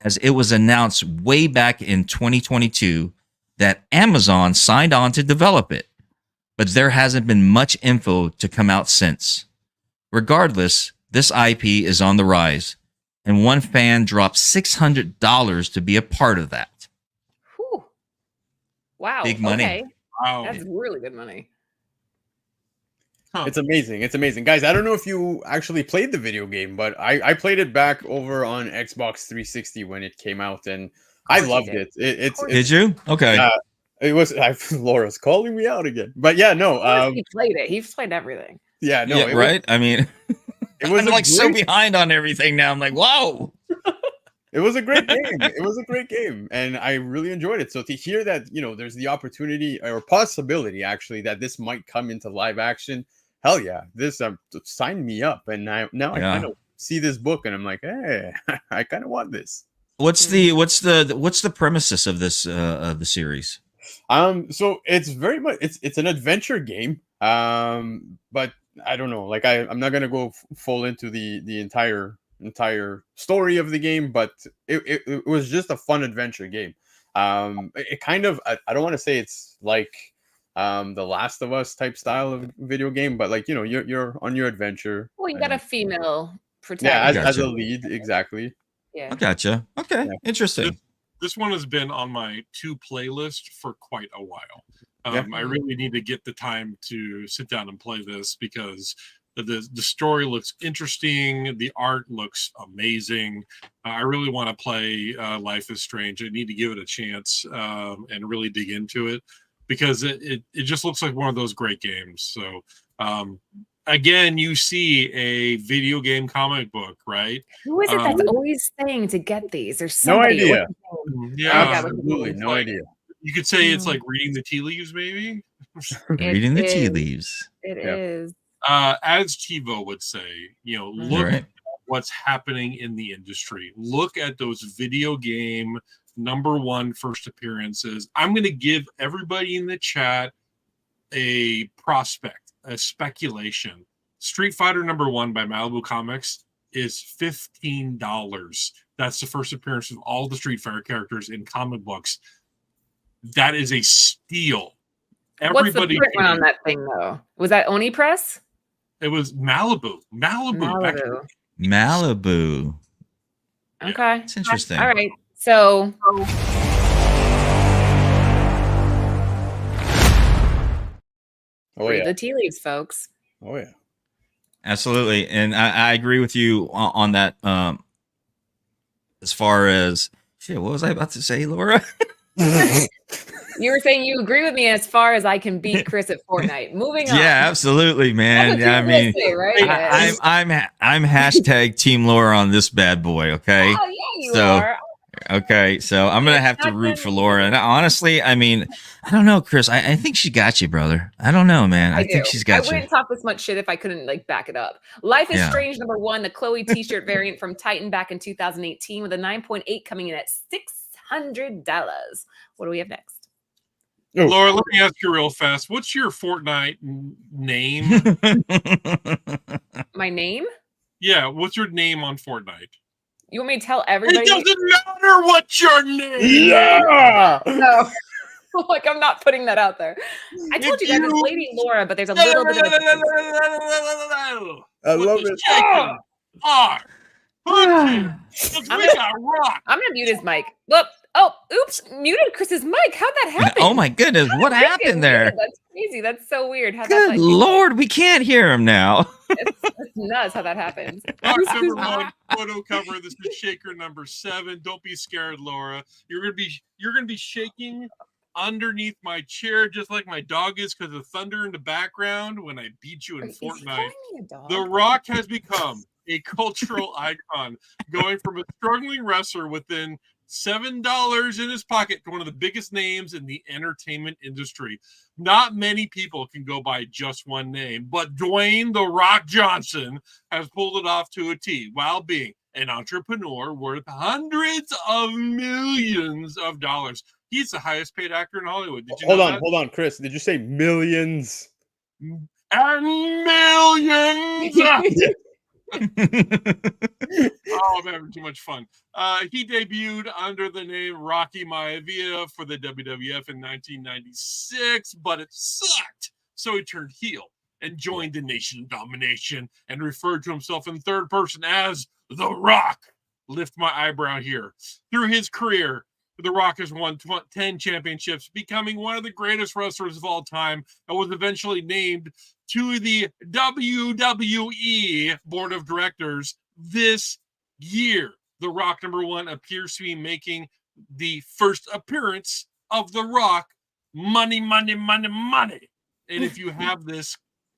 as it was announced way back in 2022 that Amazon signed on to develop it, but there hasn't been much info to come out since. Regardless, this IP is on the rise, and one fan dropped $600 to be a part of that. Whew. Wow. Big money. Okay. Wow. That's really good money. Huh. It's amazing. It's amazing. Guys, I don't know if you actually played the video game, but I played it back over on Xbox 360 when it came out, and I loved it. Did you? Okay. It was Laura's calling me out again. But yeah, no. He played it. He's played everything. Yeah, no. Yeah, right? I mean, it was I'm like so behind on everything now. I'm like, whoa. It was a great game. It was a great game, and I really enjoyed it. So to hear that, there's the opportunity or possibility actually that this might come into live action, hell yeah, this sign me up. And now I kind of see this book, and I'm like, hey, I kind of want this. What's the premises of this of the series? So it's very much it's an adventure game. But I don't know. Like I'm not gonna go full into the entire story of the game, but it was just a fun adventure game. It kind of I don't want to say it's like the Last of Us type style of video game, but like you're on your adventure. Well, you got a female protagonist. Yeah, as a lead, exactly. Yeah, I gotcha. Okay, yeah. Interesting. This one has been on my to playlist for quite a while. I really need to get the time to sit down and play this because the story looks interesting. The art looks amazing. I really want to play Life is Strange. I need to give it a chance and really dig into it because it just looks like one of those great games. So again, you see a video game comic book, right? Who is it that's always saying to get these? There's no somebody. idea. Yeah, absolutely no idea. You could say it's like reading the tea leaves, maybe. Reading the tea leaves. It is. As TiVo would say, look at what's happening in the industry. Look at those video game #1 first appearances. I'm going to give everybody in the chat a prospect, a speculation. Street Fighter #1 by Malibu Comics is $15. That's the first appearance of all the Street Fighter characters in comic books. That is a steal. What's the print one on that thing though? Was that Oni Press? It was Malibu. Malibu. Okay. It's interesting. All right. So read the tea leaves, folks. Oh yeah. Absolutely. And I agree with you on that. As far as shit, what was I about to say, Laura? You were saying you agree with me as far as I can beat Chris at Fortnite. Moving on. Yeah, absolutely, man. Yeah, I mean, say, right? I'm hashtag Team Laura on this bad boy. Okay. Oh yeah, you are. Okay, so I'm gonna have to root for Laura. And honestly, I mean, I don't know, Chris. I think she got you, brother. I don't know, man. I think she's got I you. wouldn't talk this much shit if I couldn't like back it up. Life is Yeah. Strange #1, the Chloe t-shirt variant from Titan back in 2018 with a 9.8 coming in at $600. What do we have next? Oh. Laura, let me ask you real fast. What's your Fortnite name? My name? Yeah, what's your name on Fortnite? You want me to tell everybody? It doesn't matter what your name Yeah. No. Like, I'm not putting that out there. I told you guys it's Lady Laura, but there's a little bit of a difference. I love it. I'm gonna mute his mic. Whoop. Oh, oops, muted Chris's mic. How'd that happen? Oh my goodness, what happened there? That's crazy. That's so weird. How'd Good that Lord, we can't hear him now. It's nuts how that happens. Rock number 1 photo cover. This is shaker number 7. Don't be scared, Laura. You're gonna be shaking underneath my chair just like my dog is because of thunder in the background when I beat you in Fortnite. The Rock has become a cultural icon, going from a struggling wrestler within $7 in his pocket to one of the biggest names in the entertainment industry. Not many people can go by just one name, but Dwayne "The Rock" Johnson has pulled it off to a T while being an entrepreneur worth hundreds of millions of dollars. He's the highest paid actor in Hollywood. Did you know that? Hold on, Chris. Did you say millions? And millions! Oh, I'm having too much fun. He debuted under the name Rocky Maivia for the WWF in 1996, but it sucked. So he turned heel and joined the Nation of Domination and referred to himself in third person as The Rock. Lift my eyebrow here. Through his career, The Rock has won 10 championships, becoming one of the greatest wrestlers of all time, and was eventually named to the WWE Board of Directors this year. The Rock number 1 appears to be making the first appearance of The Rock. Money, money, money, money. And if you have this,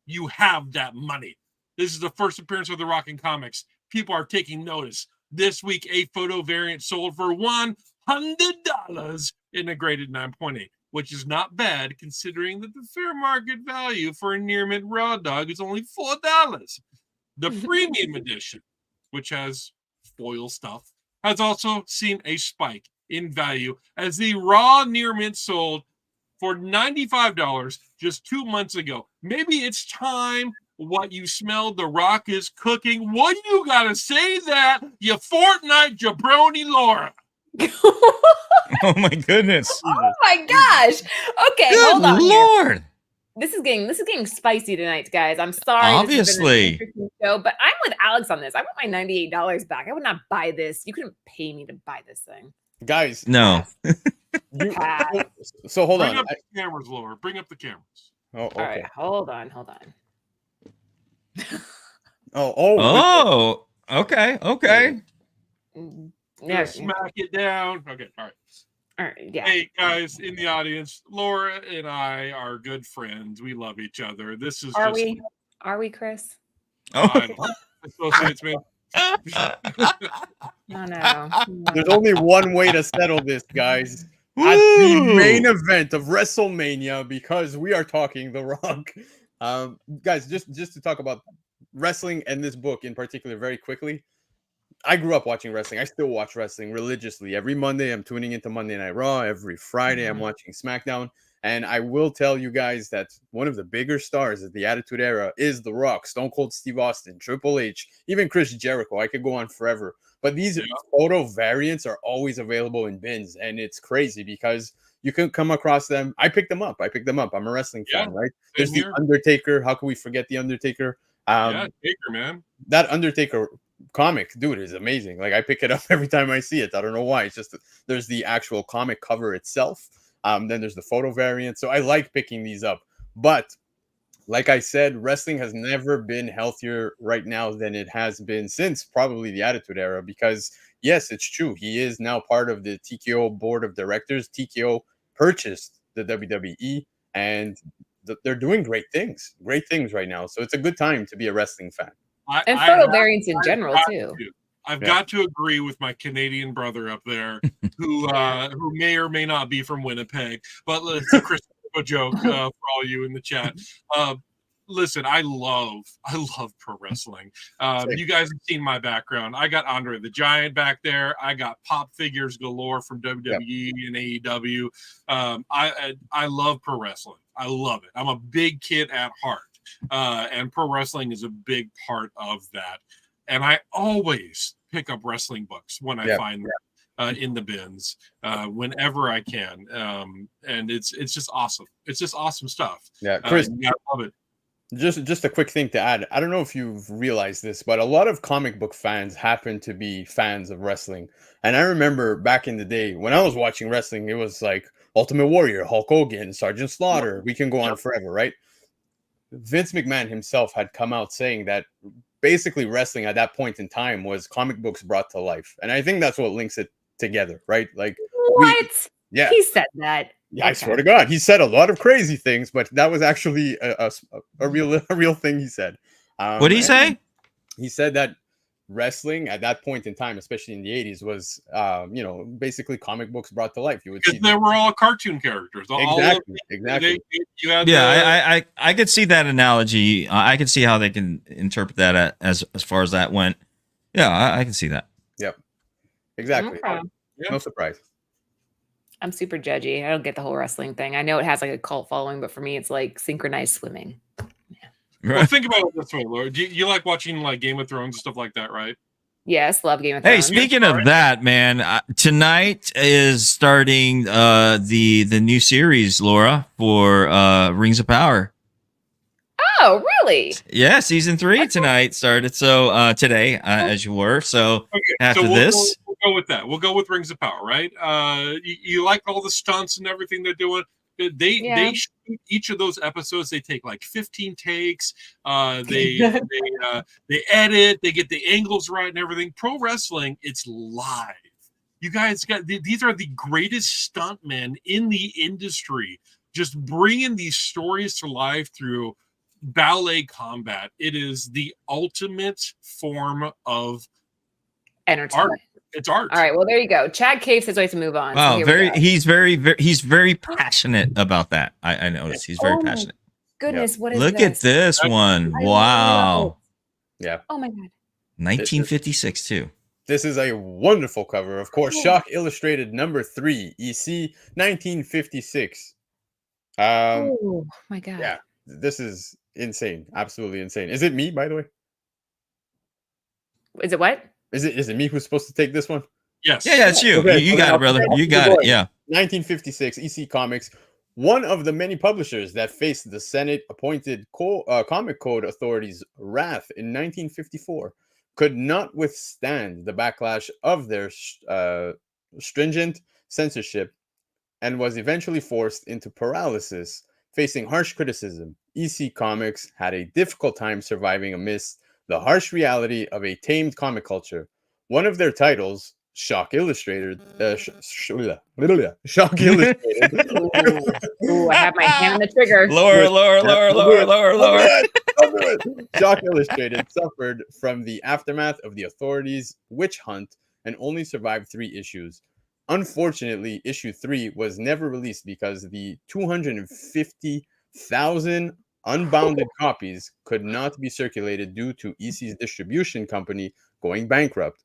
you have that money. This is the first appearance of The Rock in comics. People are taking notice. This week, a photo variant sold for $100 in a graded 9.8, which is not bad considering that the fair market value for a near mint raw dog is only $4. The premium edition, which has foil stuff, has also seen a spike in value as the raw near mint sold for $95 just 2 months ago. Maybe it's time what you smell The Rock is cooking. What do you got to say that, you Fortnite jabroni Laura? Oh my goodness. Oh my gosh. Okay, Good hold on. Lord. Here. This is getting spicy tonight, guys. I'm sorry. Obviously. This has been an interesting show, but I'm with Alex on this. I want my $98 back. I would not buy this. You couldn't pay me to buy this thing. Guys. No. So hold Bring on. up the cameras, Laura. Bring up the cameras. Oh, okay. All right, hold on. Oh, Okay. Yeah. Smack it down. Okay, all right. All right, yeah. Hey, guys in the audience, Laura and I are good friends. We love each other. This is Are we, Chris? Associates, man. No. There's only one way to settle this, guys. At the main event of WrestleMania, because we are talking The Rock. Guys, just to talk about wrestling and this book in particular very quickly. I grew up watching wrestling. I still watch wrestling religiously. Every Monday, I'm tuning into Monday Night Raw. Every Friday, I'm watching SmackDown. And I will tell you guys that one of the bigger stars of the Attitude Era is The Rock, Stone Cold Steve Austin, Triple H, even Chris Jericho. I could go on forever. But these photo variants are always available in bins. And it's crazy because you can come across them. I picked them up. I'm a wrestling fan, right? There's the Undertaker. How can we forget the Undertaker? Taker, man. That Undertaker comic, dude, is amazing. Like, I pick it up every time I see it. I don't know why. It's just there's the actual comic cover itself. Then there's the photo variant. So I like picking these up. But like I said, wrestling has never been healthier right now than it has been since probably the Attitude Era. Because yes, it's true. He is now part of the TKO board of directors. TKO purchased the WWE, and they're doing great things right now. So it's a good time to be a wrestling fan. And photo variants in general, too. I've got to agree with my Canadian brother up there, who may or may not be from Winnipeg, but it's a Christopher joke for all you in the chat. Listen, I love pro wrestling. You guys have seen my background. I got Andre the Giant back there. I got pop figures galore from WWE and AEW. I love pro wrestling. I love it. I'm a big kid at heart, and pro wrestling is a big part of that. And I always pick up wrestling books when I find them in the bins whenever I can. And it's just awesome. It's just awesome stuff. Yeah, Chris, I love it. Just a quick thing to add. I don't know if you've realized this, but a lot of comic book fans happen to be fans of wrestling. And I remember back in the day when I was watching wrestling, it was like Ultimate Warrior, Hulk Hogan, Sergeant Slaughter. We can go on forever, right? Vince McMahon himself had come out saying that basically wrestling at that point in time was comic books brought to life. And I think that's what links it together, right? Like what? He said that. Yeah, I swear to God, he said a lot of crazy things, but that was actually a real thing he said. What did he say? He said that wrestling at that point in time, especially in the 80s, was basically comic books brought to life. You would see they were all cartoon characters. Exactly. I could see that analogy. I could see how they can interpret that as far as that went. Yeah, I can see that. Yep. Exactly. Okay. No surprise. I'm super judgy. I don't get the whole wrestling thing. I know it has like a cult following, but for me, it's like synchronized swimming. Well, think about it this way, Laura. Do you like watching like Game of Thrones and stuff like that, right? Yes, love Game of Thrones. Hey, speaking of that, man, tonight is starting the new series, Laura, for Rings of Power. Oh, really? Yeah, season 3 tonight started. So today, as you were. So after this, we'll go with that. We'll go with Rings of Power, right? You like all the stunts and everything they're doing. They shoot each of those episodes. They take like 15 takes. They edit. They get the angles right and everything. Pro wrestling, it's live. You guys these are the greatest stuntmen in the industry, just bringing these stories to life through ballet combat. It is the ultimate form of entertainment. Art. It's art. All right. Well, there you go. Chad Cave says we have to move on. Wow, he's very passionate about that. I noticed he's very passionate. Goodness, what is Look this? at this one. Wow. Yeah. Oh my God. 1956 too. This is a wonderful cover. Of course, Shock Illustrated number 3, EC 1956. Oh my God. Yeah, this is insane. Absolutely insane. Is it me, by the way? Is it what? Is it me who's supposed to take this one? Yes. Yeah, it's you. Okay, you got it, brother. You got it. Yeah. 1956, EC Comics, one of the many publishers that faced the Senate-appointed Comic Code Authority's wrath in 1954, could not withstand the backlash of their stringent censorship and was eventually forced into paralysis. Facing harsh criticism, EC Comics had a difficult time surviving amidst the harsh reality of a tamed comic culture. One of their titles, Shock Illustrated. Shock Illustrated. Ooh, I have my hand on the trigger. Lower. Shock Illustrated suffered from the aftermath of the authorities' witch hunt and only survived 3 issues. Unfortunately, issue 3 was never released because the 250,000 unbounded copies could not be circulated due to EC's distribution company going bankrupt.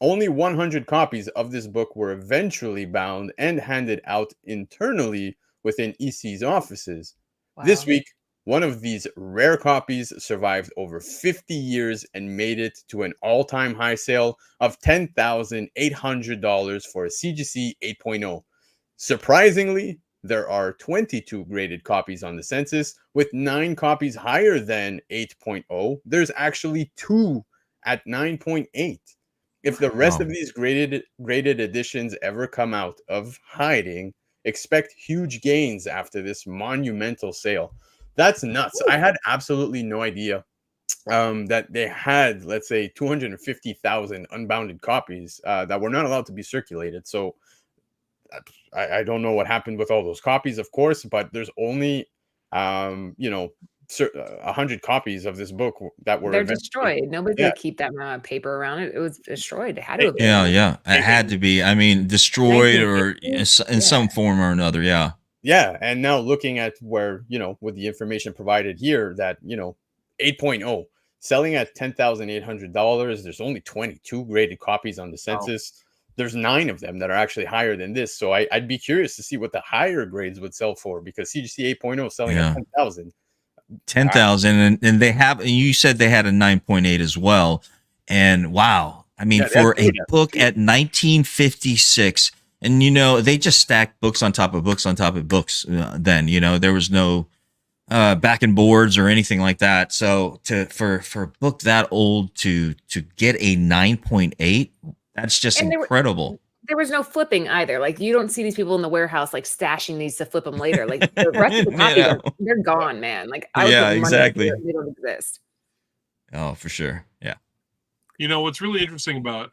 Only 100 copies of this book were eventually bound and handed out internally within EC's offices. Wow. This week, one of these rare copies survived over 50 years and made it to an all-time high sale of $10,800 for a CGC 8.0. Surprisingly, there are 22 graded copies on the census, with 9 copies higher than 8.0. There's actually 2 at 9.8. If the rest of these graded editions ever come out of hiding, expect huge gains after this monumental sale. That's nuts. I had absolutely no idea that they had, let's say, 250,000 unbounded copies that were not allowed to be circulated. So I don't know what happened with all those copies, of course, but there's only, 100 copies of this book that were They're eventually destroyed. Nobody's Yeah. gonna keep that amount of paper around it. It was destroyed. It had to have been. Yeah. It had to be. I mean, destroyed or 1950? in some form or another. Yeah. Yeah, and now looking at where, with the information provided here, that 8.0 selling at $10,800. There's only 22 graded copies on the census. There's 9 of them that are actually higher than this. So I'd be curious to see what the higher grades would sell for, because CGC 8.0 is selling at 10,000. 10,000, and they have. And you said they had a 9.8 as well. And wow, I mean, for a book at 1956. And, they just stacked books on top of books on top of books then. There was no back and boards or anything like that. So for a book that old to get a 9.8, that's just incredible. There was no flipping either. Like, you don't see these people in the warehouse like stashing these to flip them later. Like, the rest of the copies they're gone, man. Like, exactly. They don't exist. Oh, for sure. Yeah. What's really interesting about,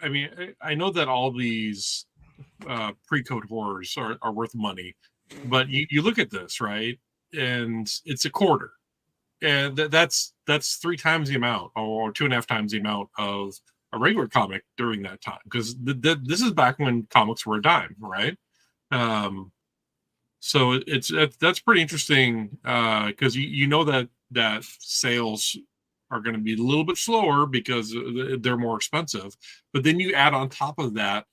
I know that all these pre-code horrors are worth money, but you look at this, right, and it's a quarter, and that's 3 times the amount, or 2.5 times the amount of a regular comic during that time, because this is back when comics were a dime, right? So that's pretty interesting, because that sales are going to be a little bit slower because they're more expensive, but then you add on top of that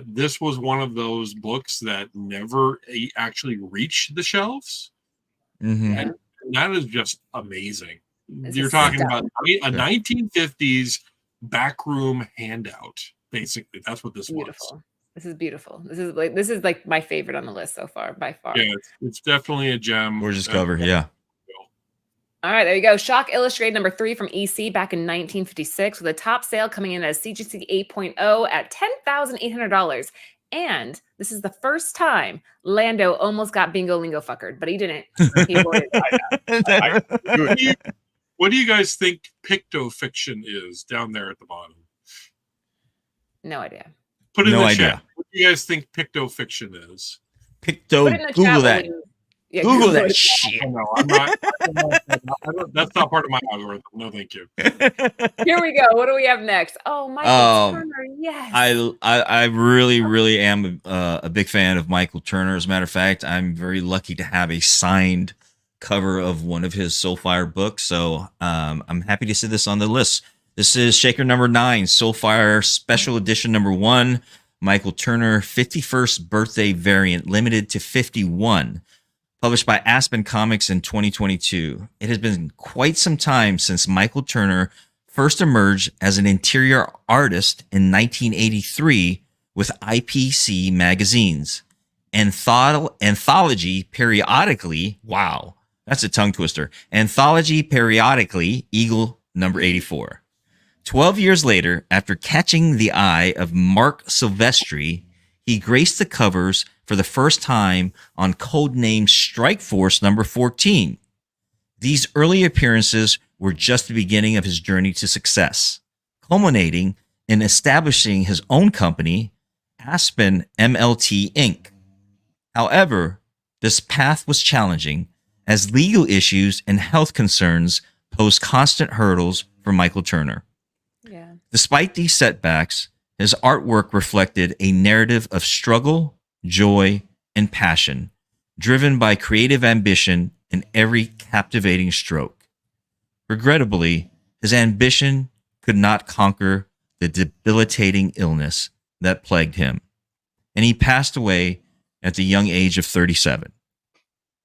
this was one of those books that never actually reached the shelves. Mm-hmm. And that is just amazing. You're talking about a 1950s backroom handout, basically. That's what this Beautiful. was. This is beautiful. This is like my favorite on the list so far, by far. Yeah, it's definitely a gem. Gorgeous cover, yeah. All right, there you go. Shock Illustrated number 3 from EC back in 1956, with a top sale coming in as CGC 8.0 at $10,800. And this is the first time Lando almost got Bingo Lingo fuckered, but he didn't. He avoided it. What do you guys think Pictofiction is down there at the bottom? No idea. Put it in the chat. What do you guys think Pictofiction is? Google that. Yeah, Google that shit. No, I'm not. That's not part of my algorithm. No, thank you. Here we go. What do we have next? Oh, Michael Turner. Yes. I really am a big fan of Michael Turner. As a matter of fact, I'm very lucky to have a signed cover of one of his Soulfire books. So I'm happy to see this on the list. This is Shaker number 9, Soulfire Special Edition number 1, Michael Turner 51st birthday variant, limited to 51. Published by Aspen Comics in 2022. It has been quite some time since Michael Turner first emerged as an interior artist in 1983 with IPC magazines. Anthology periodically, wow, that's a tongue twister. Anthology periodically, Eagle number 84. 12 years later, after catching the eye of Mark Silvestri, he graced the covers for the first time on codename Strike Force number 14. These early appearances were just the beginning of his journey to success, culminating in establishing his own company, Aspen MLT Inc. However, this path was challenging as legal issues and health concerns posed constant hurdles for Michael Turner. Yeah. Despite these setbacks, his artwork reflected a narrative of struggle, joy, and passion, driven by creative ambition in every captivating stroke. Regrettably, his ambition could not conquer the debilitating illness that plagued him, and he passed away at the young age of 37.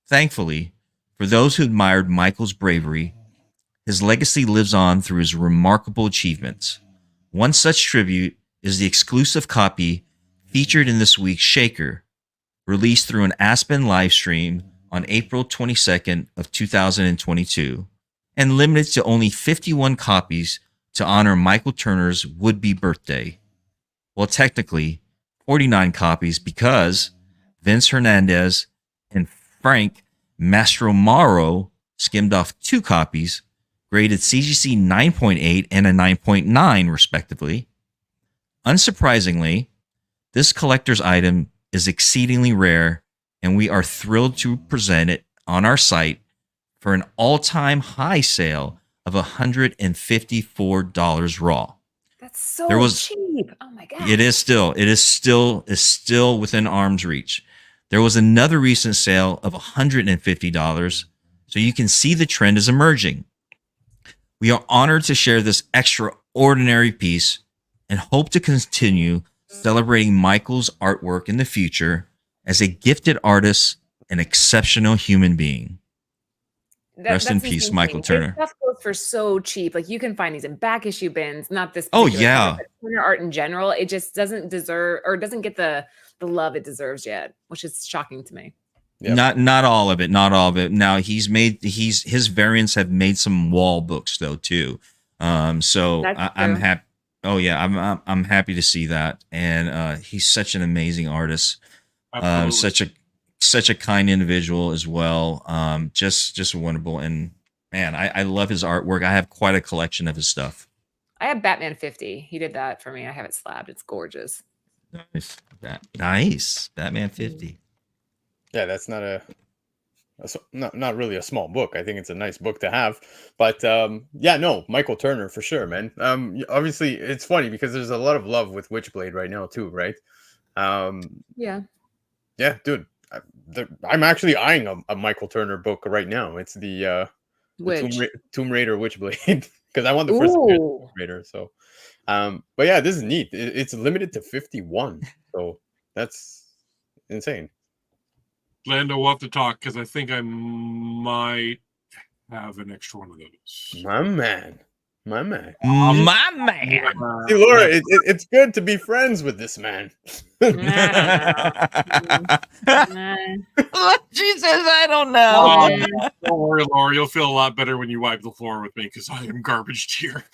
Thankfully, for those who admired Michael's bravery, his legacy lives on through his remarkable achievements. One such tribute is the exclusive copy featured in this week's Shaker, released through an Aspen live stream on April 22nd of 2022, and limited to only 51 copies to honor Michael Turner's would-be birthday. Well, technically, 49 copies because Vince Hernandez and Frank Mastromaro skimmed off 2 copies, graded CGC 9.8 and a 9.9 respectively. Unsurprisingly, this collector's item is exceedingly rare, and we are thrilled to present it on our site for an all-time high sale of $154 raw. That's so cheap. Oh my god. It is still within arm's reach. There was another recent sale of $150, so you can see the trend is emerging. We are honored to share this extraordinary piece and hope to continue celebrating Michael's artwork in the future as a gifted artist and exceptional human being. Rest in peace, Michael Turner. This stuff goes for so cheap. Like you can find these in back issue bins. Not this. Oh yeah. Cover, but Turner art in general, it just doesn't deserve or doesn't get the love it deserves yet, which is shocking to me. Yep. Not all of it. Not all of it. Now his variants have made some wall books though too. So I'm happy. Oh yeah, I'm happy to see that. And he's such an amazing artist. Such a kind individual as well. Just wonderful. And man, I love his artwork. I have quite a collection of his stuff. I have Batman 50. He did that for me. I have it slabbed. It's gorgeous. Nice. Batman 50. Yeah, that's not really a small book. I think it's a nice book to have. But Michael Turner for sure, man. Obviously it's funny because there's a lot of love with Witchblade right now too, right? Yeah, dude. I'm actually eyeing a Michael Turner book right now. It's the Tomb Raider Witchblade because I want the first Tomb Raider. So, but yeah, this is neat. It's limited to 51, so that's insane. Lando, we'll have to talk because I think I might have an extra one of those. My man. See, Laura, it's good to be friends with this man. She says, I don't know. Don't worry, Laura. You'll feel a lot better when you wipe the floor with me because I am garbage tier.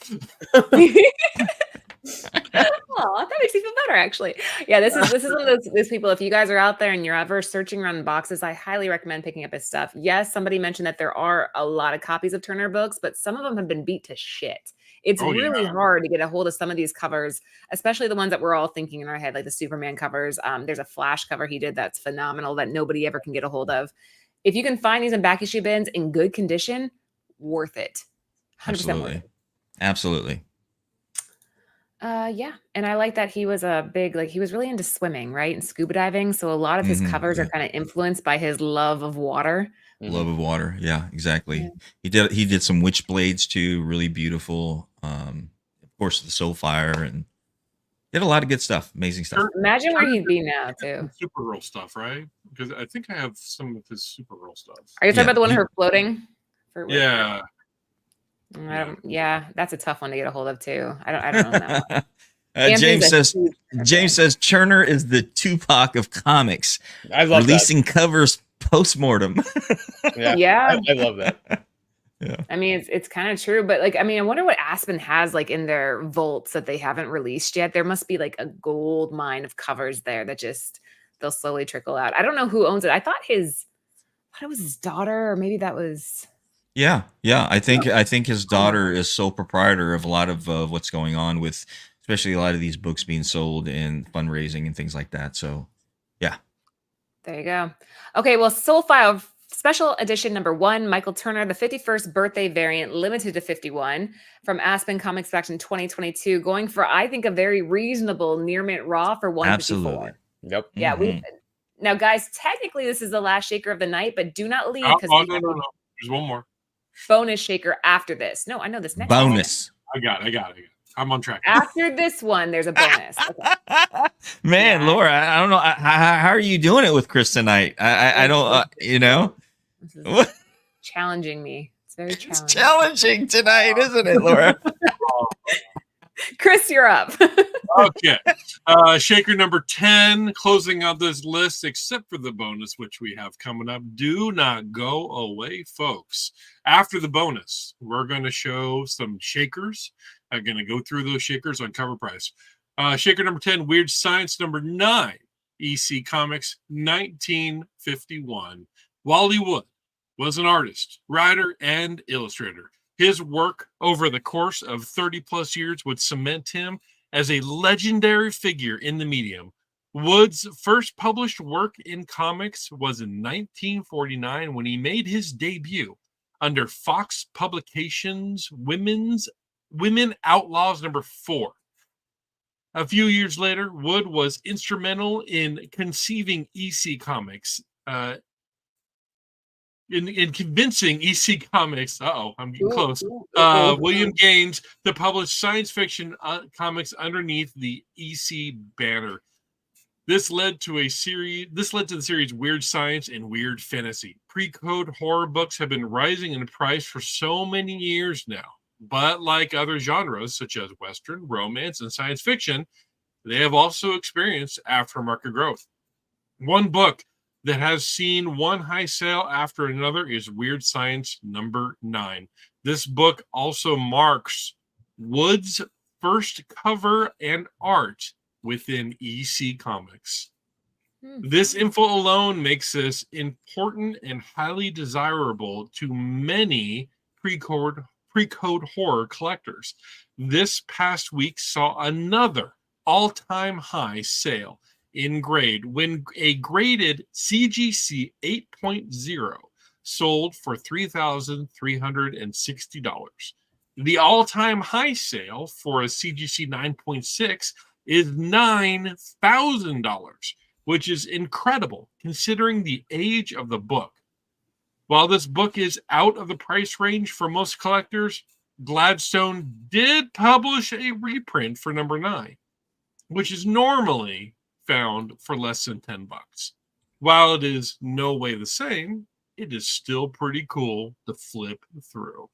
Oh, that makes me feel better, actually. Yeah, this is one of those people. If you guys are out there and you're ever searching around boxes, I highly recommend picking up his stuff. Yes, somebody mentioned that there are a lot of copies of Turner books, but some of them have been beat to shit. It's really hard to get a hold of some of these covers, especially the ones that we're all thinking in our head, like the Superman covers. There's a Flash cover he did that's phenomenal that nobody ever can get a hold of. If you can find these in back issue bins in good condition, worth it. 100% worth it. Absolutely. Yeah. And I like that he was he was really into swimming, right? And scuba diving. So a lot of his covers are kind of influenced by his love of water. Love of water. Yeah, exactly. Yeah. He did some Witchblades too. Really beautiful. Of course, the Soulfire, and did a lot of good stuff. Amazing stuff. Imagine where he'd be now too. Supergirl stuff, right? Because I think I have some of his Supergirl stuff. Are you talking about the one her floating? Yeah. Yeah, that's a tough one to get a hold of too. I don't know that one. James says Turner is the Tupac of comics. I love releasing covers post-mortem. Yeah. I love that. Yeah. I mean, it's kind of true, but I wonder what Aspen has like in their vaults that they haven't released yet. There must be like a gold mine of covers there that they'll slowly trickle out. I don't know who owns it. I thought it was his daughter, or maybe that was. Yeah. I think his daughter is sole proprietor of a lot of what's going on with, especially a lot of these books being sold and fundraising and things like that. So, yeah. There you go. Okay, well, Soulfire Special Edition number 1, Michael Turner, the 51st birthday variant, limited to 51, from Aspen Comics back in 2022, going for, I think, a very reasonable near mint raw for 154. Absolutely. Yep. Yeah. Now, guys, technically this is the last shaker of the night, but do not leave because no. There's one more bonus shaker after this. No, I know this next bonus. One. I got it. I'm on track. After this one, there's a bonus. Okay. Man, Laura, I don't know. How are you doing it with Chris tonight? I don't, This is challenging me. It's very challenging. It's challenging tonight, isn't it, Laura? Chris, you're up. Okay. Shaker number 10, closing out this list, except for the bonus, which we have coming up. Do not go away, folks. After the bonus, we're going to show some shakers. I'm going to go through those shakers on cover price. Shaker number 10, Weird Science number 9, EC Comics, 1951. Wally Wood was an artist, writer, and illustrator. His work over the course of 30 plus years would cement him as a legendary figure in the medium. Wood's first published work in comics was in 1949 when he made his debut under Fox Publications Women Outlaws #4. A few years later, Wood was instrumental in conceiving EC Comics, in convincing EC Comics, I'm getting close, William Gaines to publish science fiction comics underneath the EC banner. This led to the series Weird Science and Weird Fantasy. Pre-code horror books have been rising in price for so many years now. But like other genres, such as Western, romance, and science fiction, they have also experienced aftermarket growth. One book that has seen one high sale after another is Weird Science #9. This book also marks Wood's first cover and art within EC Comics. This info alone makes this important and highly desirable to many pre-code horror collectors. This past week saw another all-time high sale in grade when a graded CGC 8.0 sold for $3,360. The all-time high sale for a CGC 9.6 is $9,000, which is incredible considering the age of the book. While this book is out of the price range for most collectors, Gladstone did publish a reprint for #9, which is normally found for less than $10. While it is no way the same, it is still pretty cool to flip through.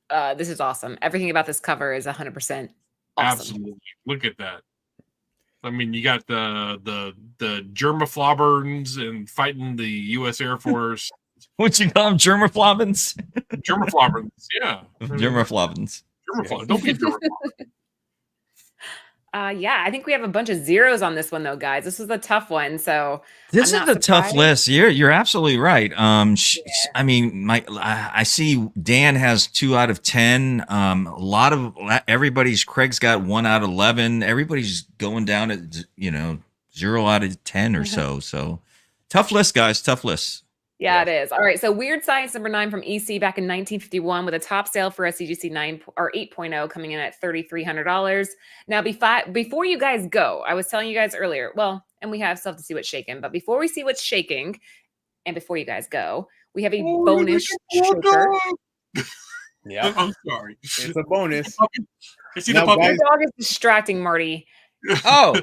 This is awesome. Everything about this cover is 100% awesome. Absolutely. Look at that. I mean, you got the germaflobberns and fighting the U.S. Air Force. What you call them? Germaflobbins? Germaflobberns, yeah. Germaflobbins. Don't be a germaflobber. Yeah, I think we have a bunch of zeros on this one, though, guys. This was a tough one, so this is a tough list. You're absolutely right. I mean, I see Dan has 2 out of 10. A lot of Craig's got 1 out of 11. Everybody's going down at 0 out of 10 or so. So tough list, guys. Tough list. Yeah, it is. All right. So Weird Science #9 from EC back in 1951 with a top sale for a CGC 9 or 8.0 coming in at $3,300. Now, before you guys go, I was telling you guys earlier, and we have stuff to see what's shaking, but before we see what's shaking and before you guys go, we have a bonus shaker. Yeah. I'm sorry. It's a bonus. The dog is distracting Marty. Oh,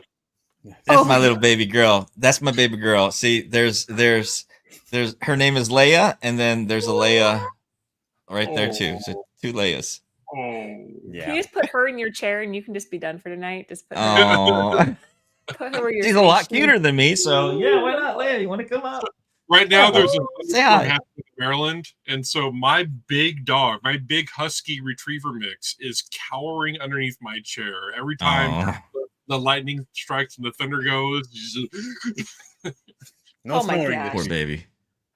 that's my little baby girl. That's my baby girl. See, there's her name is Leia, and then there's a Leia right there too. So 2 Leias. Yeah. Can you just put her in your chair and you can just be done for tonight? Just put her, put her where you're She's a lot cuter than me, so yeah, why not, Leia? You want to come up? Right now, there's a say hi. happening in Maryland, and so my big dog, my big husky retriever mix, is cowering underneath my chair every time the lightning strikes and the thunder goes. No snoring. gosh. Poor baby.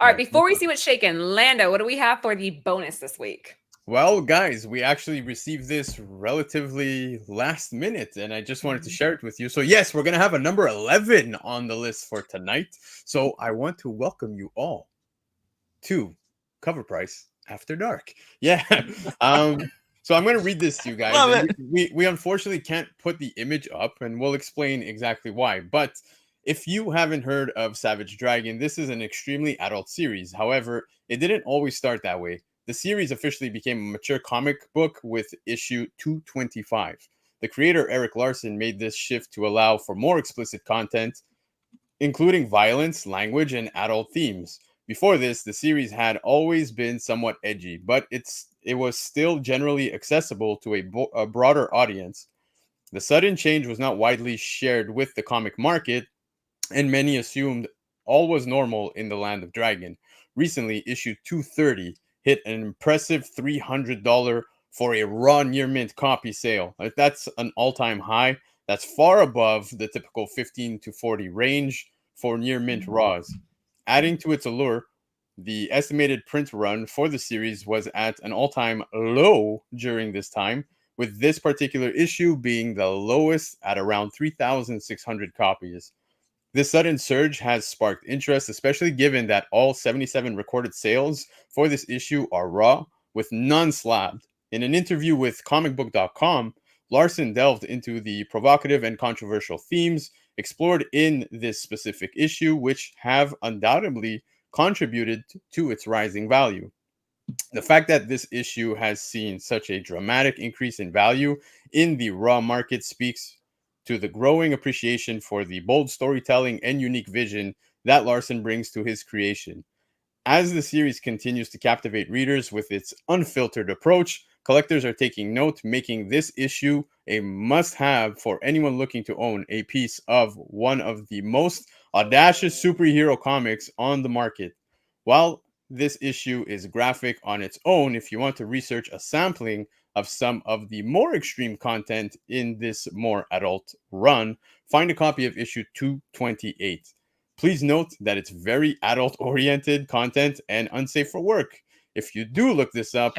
All right, before we see what's shaking, Lando, what do we have for the bonus this week? Well, guys, we actually received this relatively last minute, and I just wanted to share it with you. So, yes, we're going to have a number 11 on the list for tonight. So, I want to welcome you all to Cover Price After Dark. Yeah. So, I'm going to read this to you guys. Love We unfortunately can't put the image up, and we'll explain exactly why. But if you haven't heard of Savage Dragon, this is an extremely adult series. However, it didn't always start that way. The series officially became a mature comic book with issue 225. The creator, Eric Larson, made this shift to allow for more explicit content, including violence, language, and adult themes. Before this, the series had always been somewhat edgy, but it was still generally accessible to a broader audience. The sudden change was not widely shared with the comic market, and many assumed all was normal in the land of Dragon. Recently, issue 230 hit an impressive $300 for a raw near mint copy sale. That's an all-time high. That's far above the typical 15 to 40 range for near mint raws. Adding to its allure, the estimated print run for the series was at an all-time low during this time, with this particular issue being the lowest at around 3,600 copies. This sudden surge has sparked interest, especially given that all 77 recorded sales for this issue are raw, with none slabbed. In an interview with comicbook.com, Larson delved into the provocative and controversial themes explored in this specific issue, which have undoubtedly contributed to its rising value. The fact that this issue has seen such a dramatic increase in value in the raw market speaks to the growing appreciation for the bold storytelling and unique vision that Larson brings to his creation. As the series continues to captivate readers with its unfiltered approach, collectors are taking note, making this issue a must have for anyone looking to own a piece of one of the most audacious superhero comics on the market. While this issue is graphic on its own, if you want to research a sampling of some of the more extreme content in this more adult run, find a copy of issue 228. Please note that it's very adult-oriented content and unsafe for work. If you do look this up,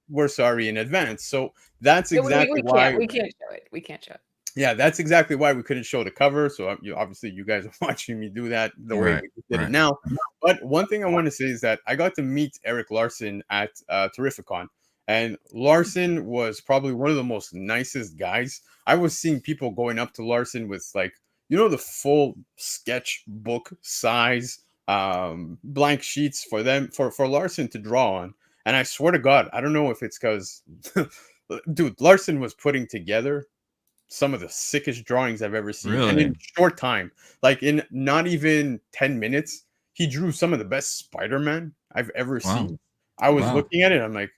we're sorry in advance. So that's exactly why we can't show it. We can't show it. Yeah, that's exactly why we couldn't show the cover. So obviously you guys are watching me do that the way we did it now. But one thing I want to say is that I got to meet Eric Larson at Terrificon. And Larson was probably one of the most nicest guys. I was seeing people going up to Larson with like, the full sketchbook size blank sheets for them for Larson to draw on. And I swear to God, I don't know if it's because, dude, Larson was putting together some of the sickest drawings I've ever seen. Really? And in short time, like in not even 10 minutes, he drew some of the best Spider-Man I've ever seen. I was looking at it, I'm like,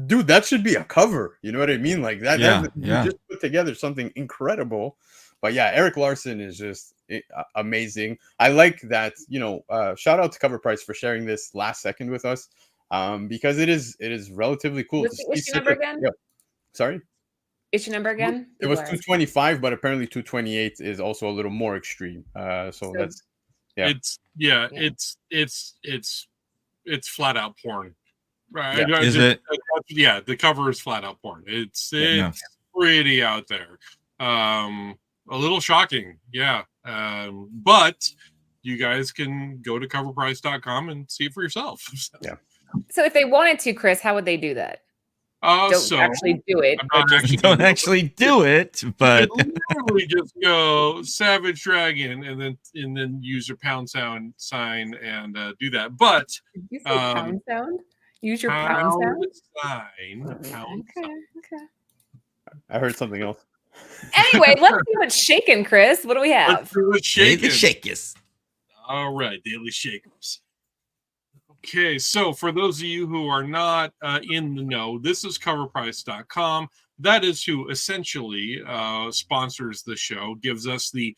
dude, that should be a cover. You know what I mean? Like that. You just put together something incredible. But yeah, Eric Larson is just amazing. I like that, shout out to Cover Price for sharing this last second with us, because it is relatively cool. What's the issue number again? Sorry? Issue number again? It was 225, but apparently 228 is also a little more extreme. So that's, it's flat out porn. Right? Yeah. Is it? Yeah, the cover is flat out porn. It's pretty out there. A little shocking, but you guys can go to coverprice.com and see it for yourself. So if they wanted to, Chris, how would they do that? Don't actually do it. Don't actually do it, but literally just go Savage Dragon and then use your pound sign and do that. But did you say pound sound? Use your pound sound sign. Okay. I heard something else. Anyway, let's see what's shaking, Chris. What do we have? Daily Shakers. All right, Daily Shakers. Okay, so for those of you who are not in the know, this is coverprice.com. That is who essentially sponsors the show, gives us the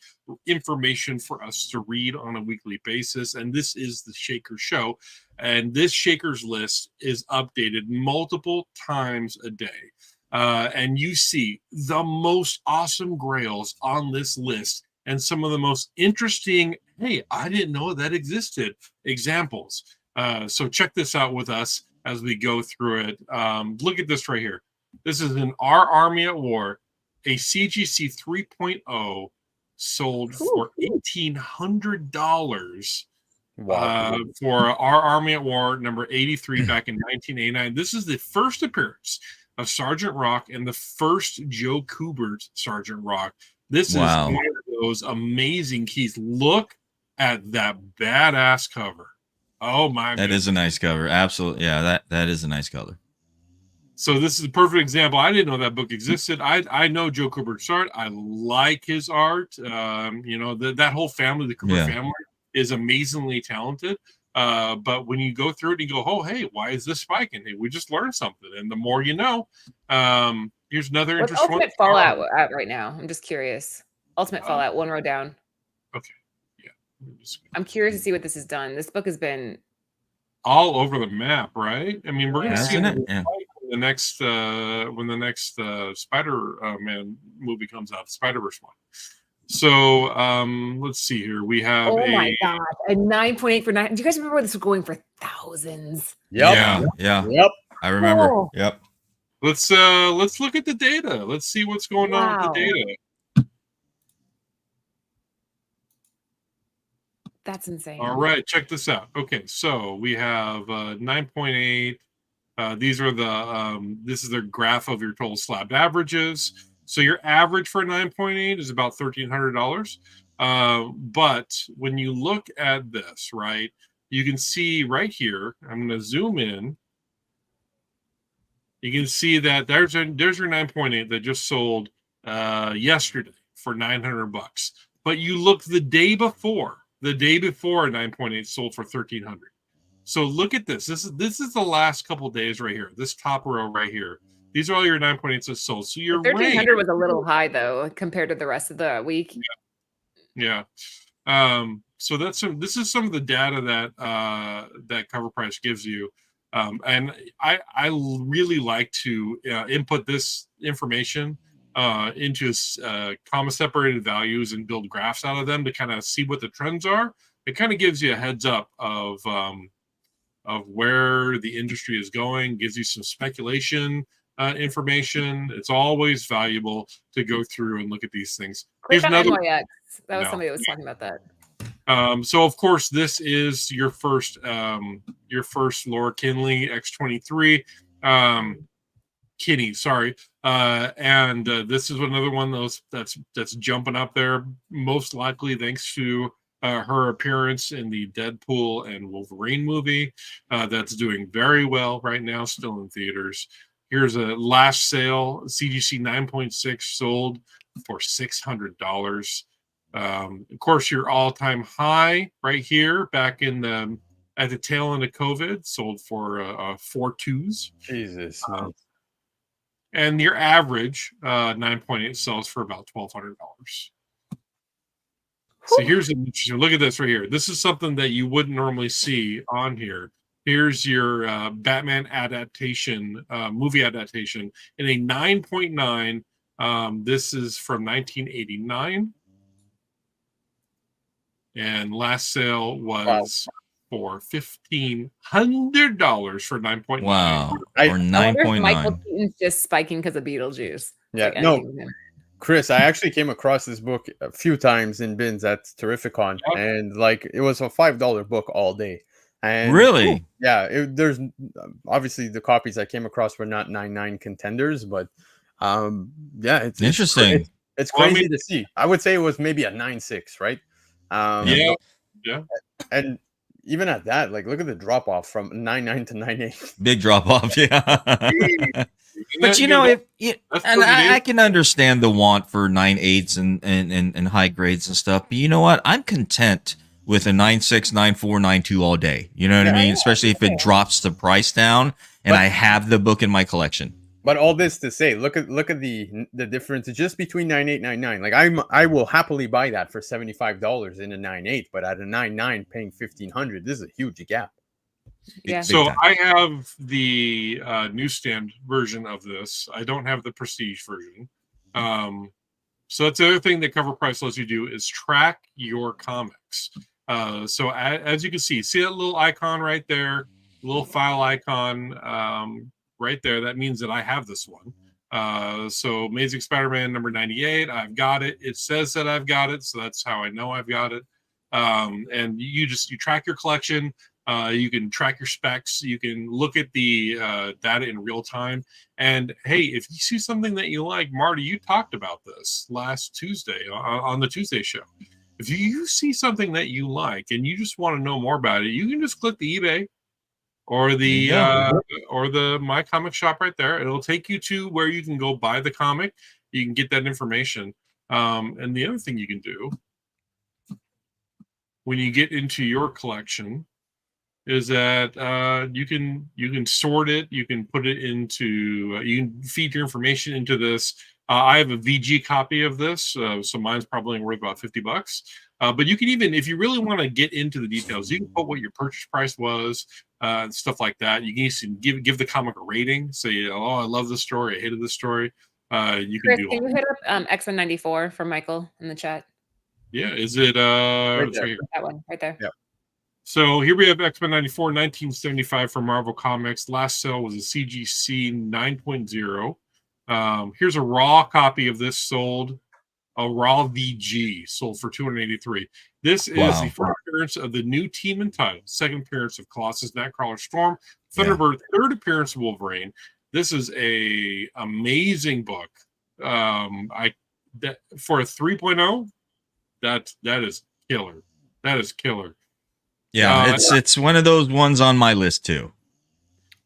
information for us to read on a weekly basis. And this is the Shaker Show. And this Shakers list is updated multiple times a day. And you see the most awesome grails on this list and some of the most interesting, hey, I didn't know that existed, examples. So check this out with us as we go through it. Look at this right here. This is an Our Army at War, a CGC 3.0 sold for $1,800 for Our Army at War number 83 back in 1989. This is the first appearance of Sergeant Rock and the first Joe Kubert Sergeant Rock. This is one of those amazing keys. Look at that badass cover. Oh my! That is a nice cover. Absolutely, yeah. That is a nice color. So this is a perfect example. I didn't know that book existed. I know Joe Kubert's art. I like his art. That whole family, the Kubert family, is amazingly talented. But when you go through it, you go, oh, hey, why is this spiking? Hey, we just learned something. And the more you know, here's another interesting Ultimate Fallout at right now? I'm just curious. Ultimate Fallout, one row down. Okay. Yeah. I'm curious to see what this has done. This book has been all over the map, right? I mean, we're going to see it when the next Spider-Man movie comes out, the Spider-Verse one. So let's see here. We have my gosh, a 9.8 for 9. Do you guys remember this was going for thousands? Yep. Yep. I remember. Oh. Yep. Let's look at the data. Let's see what's going on with the data. That's insane. All right, check this out. Okay, so we have 9.8. These are this is the graph of your total slabbed averages. So your average for 9.8 is about $1,300. But when you look at this, right, you can see right here, I'm going to zoom in. You can see that there's your 9.8 that just sold yesterday for $900. But you look the day before 9.8 sold for $1,300. So look at this. This is the last couple days right here. This top row right here. These are all your 9.8s that sold. So your 1,300 was a little high though compared to the rest of the week. Yeah. So this is some of the data that Cover Price gives you. And I really like to input this information into comma separated values and build graphs out of them to kind of see what the trends are. It kind of gives you a heads up of where the industry is going, gives you some speculation information. It's always valuable to go through and look at these things. Click on NYX. That was somebody that was talking about that. So of course, this is your first Laura Kinley X23 Kinney, sorry. And this is another one that's jumping up there, most likely thanks to her appearance in the Deadpool and Wolverine movie. That's doing very well right now, still in theaters. Here's a last sale, CGC 9.6 sold for $600. Of course, your all-time high right here back in at the tail end of COVID sold for 4.2s. Jesus. And your average 9.8 sells for about $1,200. So here's an interesting look at this right here. This is something that you wouldn't normally see on here. Here's your Batman adaptation, movie adaptation in a 9.9. This is from 1989. And last sale was for $1,500 for 9.9. Wow. Or 9.9. Michael Keaton's just spiking because of Beetlejuice. Yeah, like no. Chris, I actually came across this book a few times in bins at Terrificon, and like it was a $5 book all day. And really? Yeah, there's obviously the copies I came across were not 9.9 contenders, but yeah, it's interesting. It's crazy to see. I would say it was maybe a 9.6, right? Yeah. And even at that, like look at the drop off from 9.9 to 9.8. Big drop off, yeah. But you know, I can understand the want for 9.8s and high grades and stuff. But you know what? I'm content with a 9.6, 9.4, 9.2 all day. You know what I mean? Especially if it drops the price down and I have the book in my collection. But all this to say, look at the difference just between 9.8, 9.9. Like I will happily buy that for $75 in a 9.8, but at a 9.9 paying $1,500, this is a huge gap. Yeah. So I have the newsstand version of this. I don't have the prestige version. So that's the other thing that Cover Price lets you do is track your comics. So as you can see that little icon right there, little file icon right there. That means that I have this one. So Amazing Spider-Man number 98, I've got it. It says that I've got it, so that's how I know I've got it. And you track your collection. You can track your specs. You can look at the data in real time. And hey, if you see something that you like, Marty, you talked about this last Tuesday on the Tuesday show. If you see something that you like and you just want to know more about it, you can just click the eBay or the My Comic Shop right there. It'll take you to where you can go buy the comic. You can get that information. And the other thing you can do when you get into your collection is that you can sort it. You can put it into. You can feed your information into this. I have a VG copy of this, so mine's probably worth about $50. But you can even, if you really want to get into the details, you can put what your purchase price was, stuff like that. You can give the comic a rating. Say, oh, I love this story. I hated this story. You can Chris, do. Can you hit up X194 from Michael in the chat? Yeah, is it right there. That one right there? Yeah. So here we have X-Men 94, 1975 from Marvel Comics. Last sale was a CGC 9.0. Here's a raw copy of this sold a Raw VG sold for $283. This is the first appearance of the new team and title, second appearance of Colossus, Nightcrawler, Storm, Thunderbird, third appearance of Wolverine. This is a amazing book. For a 3.0, that is killer. That is killer. Yeah, it's one of those ones on my list too.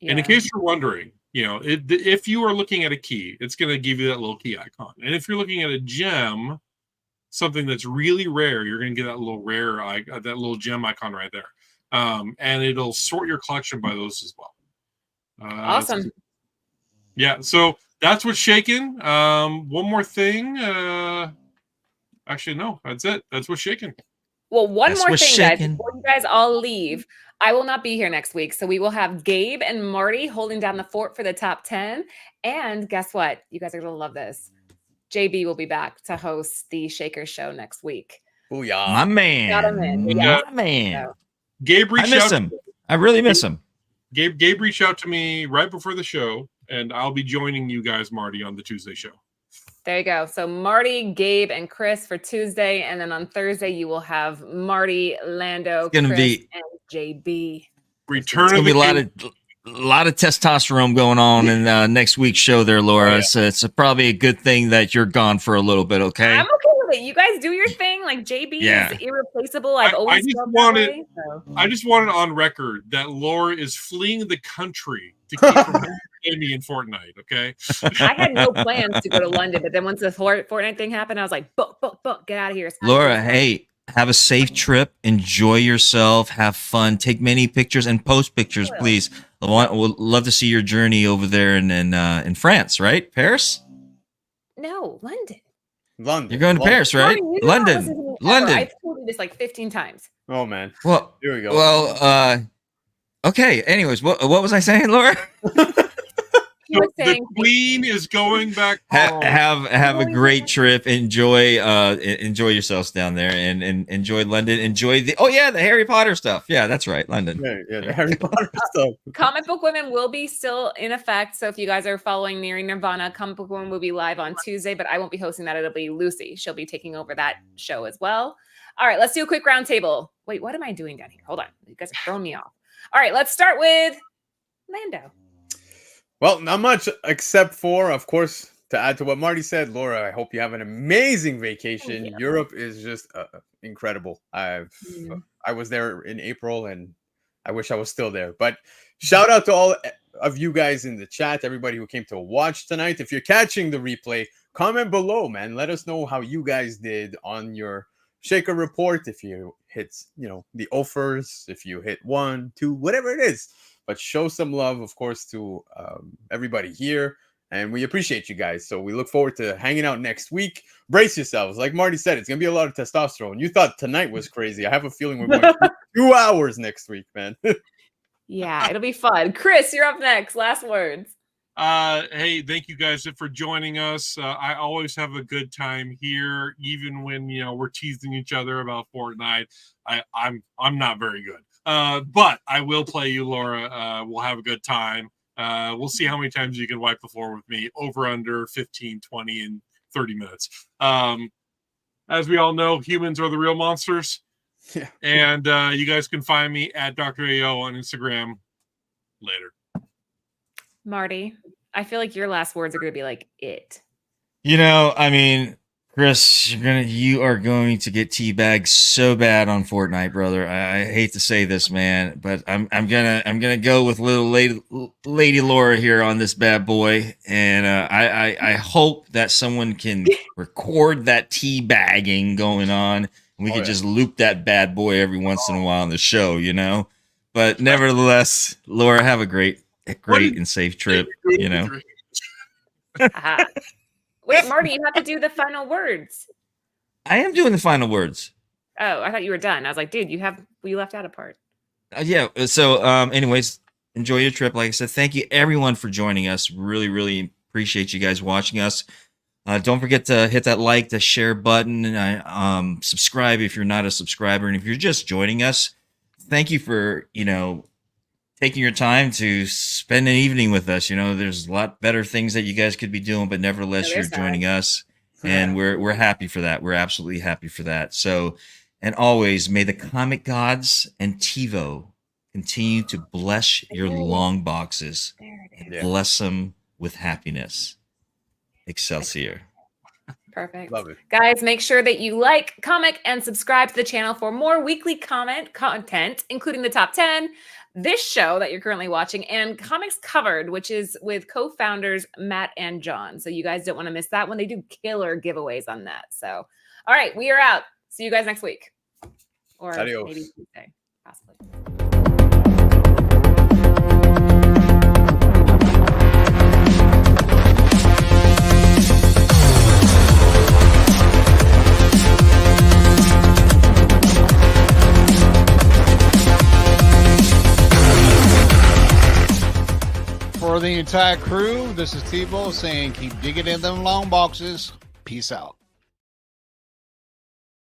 And in case you're wondering, if you are looking at a key, it's going to give you that little key icon. And if you're looking at a gem, something that's really rare, you're going to get that little that little gem icon right there. And it'll sort your collection by those as well. Awesome. Yeah, so that's what's shaking. One more thing. Actually, no, that's it. That's what's shaking. Well, one more thing, guys. Before you guys all leave, I will not be here next week. So we will have Gabe and Marty holding down the fort for the top 10. And guess what? You guys are going to love this. JB will be back to host the Shaker Show next week. Oh, yeah. My man. Got him in. My man. So. Gabe reached out. Him. I really miss him. Gabe reached out to me right before the show, and I'll be joining you guys, Marty, on the Tuesday show. There you go. So Marty, Gabe, and Chris for Tuesday, and then on Thursday you will have Marty, Lando, Chris, and JB. Return. It's gonna be a lot of testosterone going on in next week's show, there, Laura. Oh, yeah. So it's probably a good thing that you're gone for a little bit. Okay. I'm okay with it. You guys do your thing. Like JB is irreplaceable. I just wanted on record that Laura is fleeing the country to keep from me in Fortnite. Okay. I had no plans to go to London, but then once the Fortnite thing happened, I was like, book, get out of here. Laura, hey, have a safe trip. Enjoy yourself. Have fun. Take many pictures and post pictures, please. We'll love to see your journey over there in France, right? Paris? No, London. You're going to Paris, right? London. I've told you this like 15 times. Oh man. Well, here we go. Well, okay. Anyways, what was I saying, Laura? The Queen is going back home. Have a great trip. Enjoy yourselves down there, and enjoy London. Enjoy the Harry Potter stuff. Yeah, that's right, London. Yeah, the Harry Potter stuff. Comic Book Women will be still in effect. So if you guys are following Nearing Nirvana, Comic Book Women will be live on Tuesday, but I won't be hosting that. It'll be Lucy. She'll be taking over that show as well. All right, let's do a quick roundtable. Wait, what am I doing down here? Hold on, you guys are throwing me off. All right, let's start with Lando. Well, not much except for, of course, to add to what Marty said, Laura, I hope you have an amazing vacation. Yeah. Europe is just incredible. I was there in April, and I wish I was still there. But shout out to all of you guys in the chat, everybody who came to watch tonight. If you're catching the replay, comment below, man. Let us know how you guys did on your Shaker report. If you hit, the offers, if you hit 1, 2, whatever it is. But show some love, of course, to everybody here. And we appreciate you guys. So we look forward to hanging out next week. Brace yourselves. Like Marty said, it's going to be a lot of testosterone. You thought tonight was crazy. I have a feeling we're going 2 hours next week, man. Yeah, it'll be fun. Chris, you're up next. Last words. Hey, thank you guys for joining us. I always have a good time here, even when we're teasing each other about Fortnite. I'm not very good. But I will play you, Laura. We'll have a good time. We'll see how many times you can wipe the floor with me. Over, under 15, 20, and 30 minutes. As we all know, humans are the real monsters. Yeah. And you guys can find me at Dr. AO on Instagram later. Marty, I feel like your last words are going to be like it. Chris, you are going to get teabagged so bad on Fortnite, brother. I hate to say this, man, but I'm gonna go with little lady Laura here on this bad boy, and I hope that someone can record that teabagging going on, and we could just loop that bad boy every once in a while on the show, But nevertheless, Laura, have a great and safe trip. Wait, Marty, you have to do the final words. I am doing the final words. Oh, I thought you were done. I was like, dude, you left out a part. Yeah. So, anyways, enjoy your trip. Like I said, thank you everyone for joining us. Really, really appreciate you guys watching us. Don't forget to hit that like, the share button, and subscribe if you're not a subscriber. And if you're just joining us, thank you for, taking your time to spend an evening with us. There's a lot better things that you guys could be doing, but nevertheless, you're joining us. And we're happy for that. We're absolutely happy for that. So, and always may the comic gods and TiVo continue to bless your long boxes. Bless them with happiness. Excelsior. Perfect. Love it. Guys, make sure that you like, comment, and subscribe to the channel for more weekly content, including the top 10, this show that you're currently watching, and Comics Covered, which is with co-founders Matt and John. So you guys don't want to miss that one. They do killer giveaways on that. So, all right, we are out. See you guys next week. Or Adios. maybe Tuesday, possibly. For the entire crew, this is T-Bo saying keep digging in them long boxes. Peace out.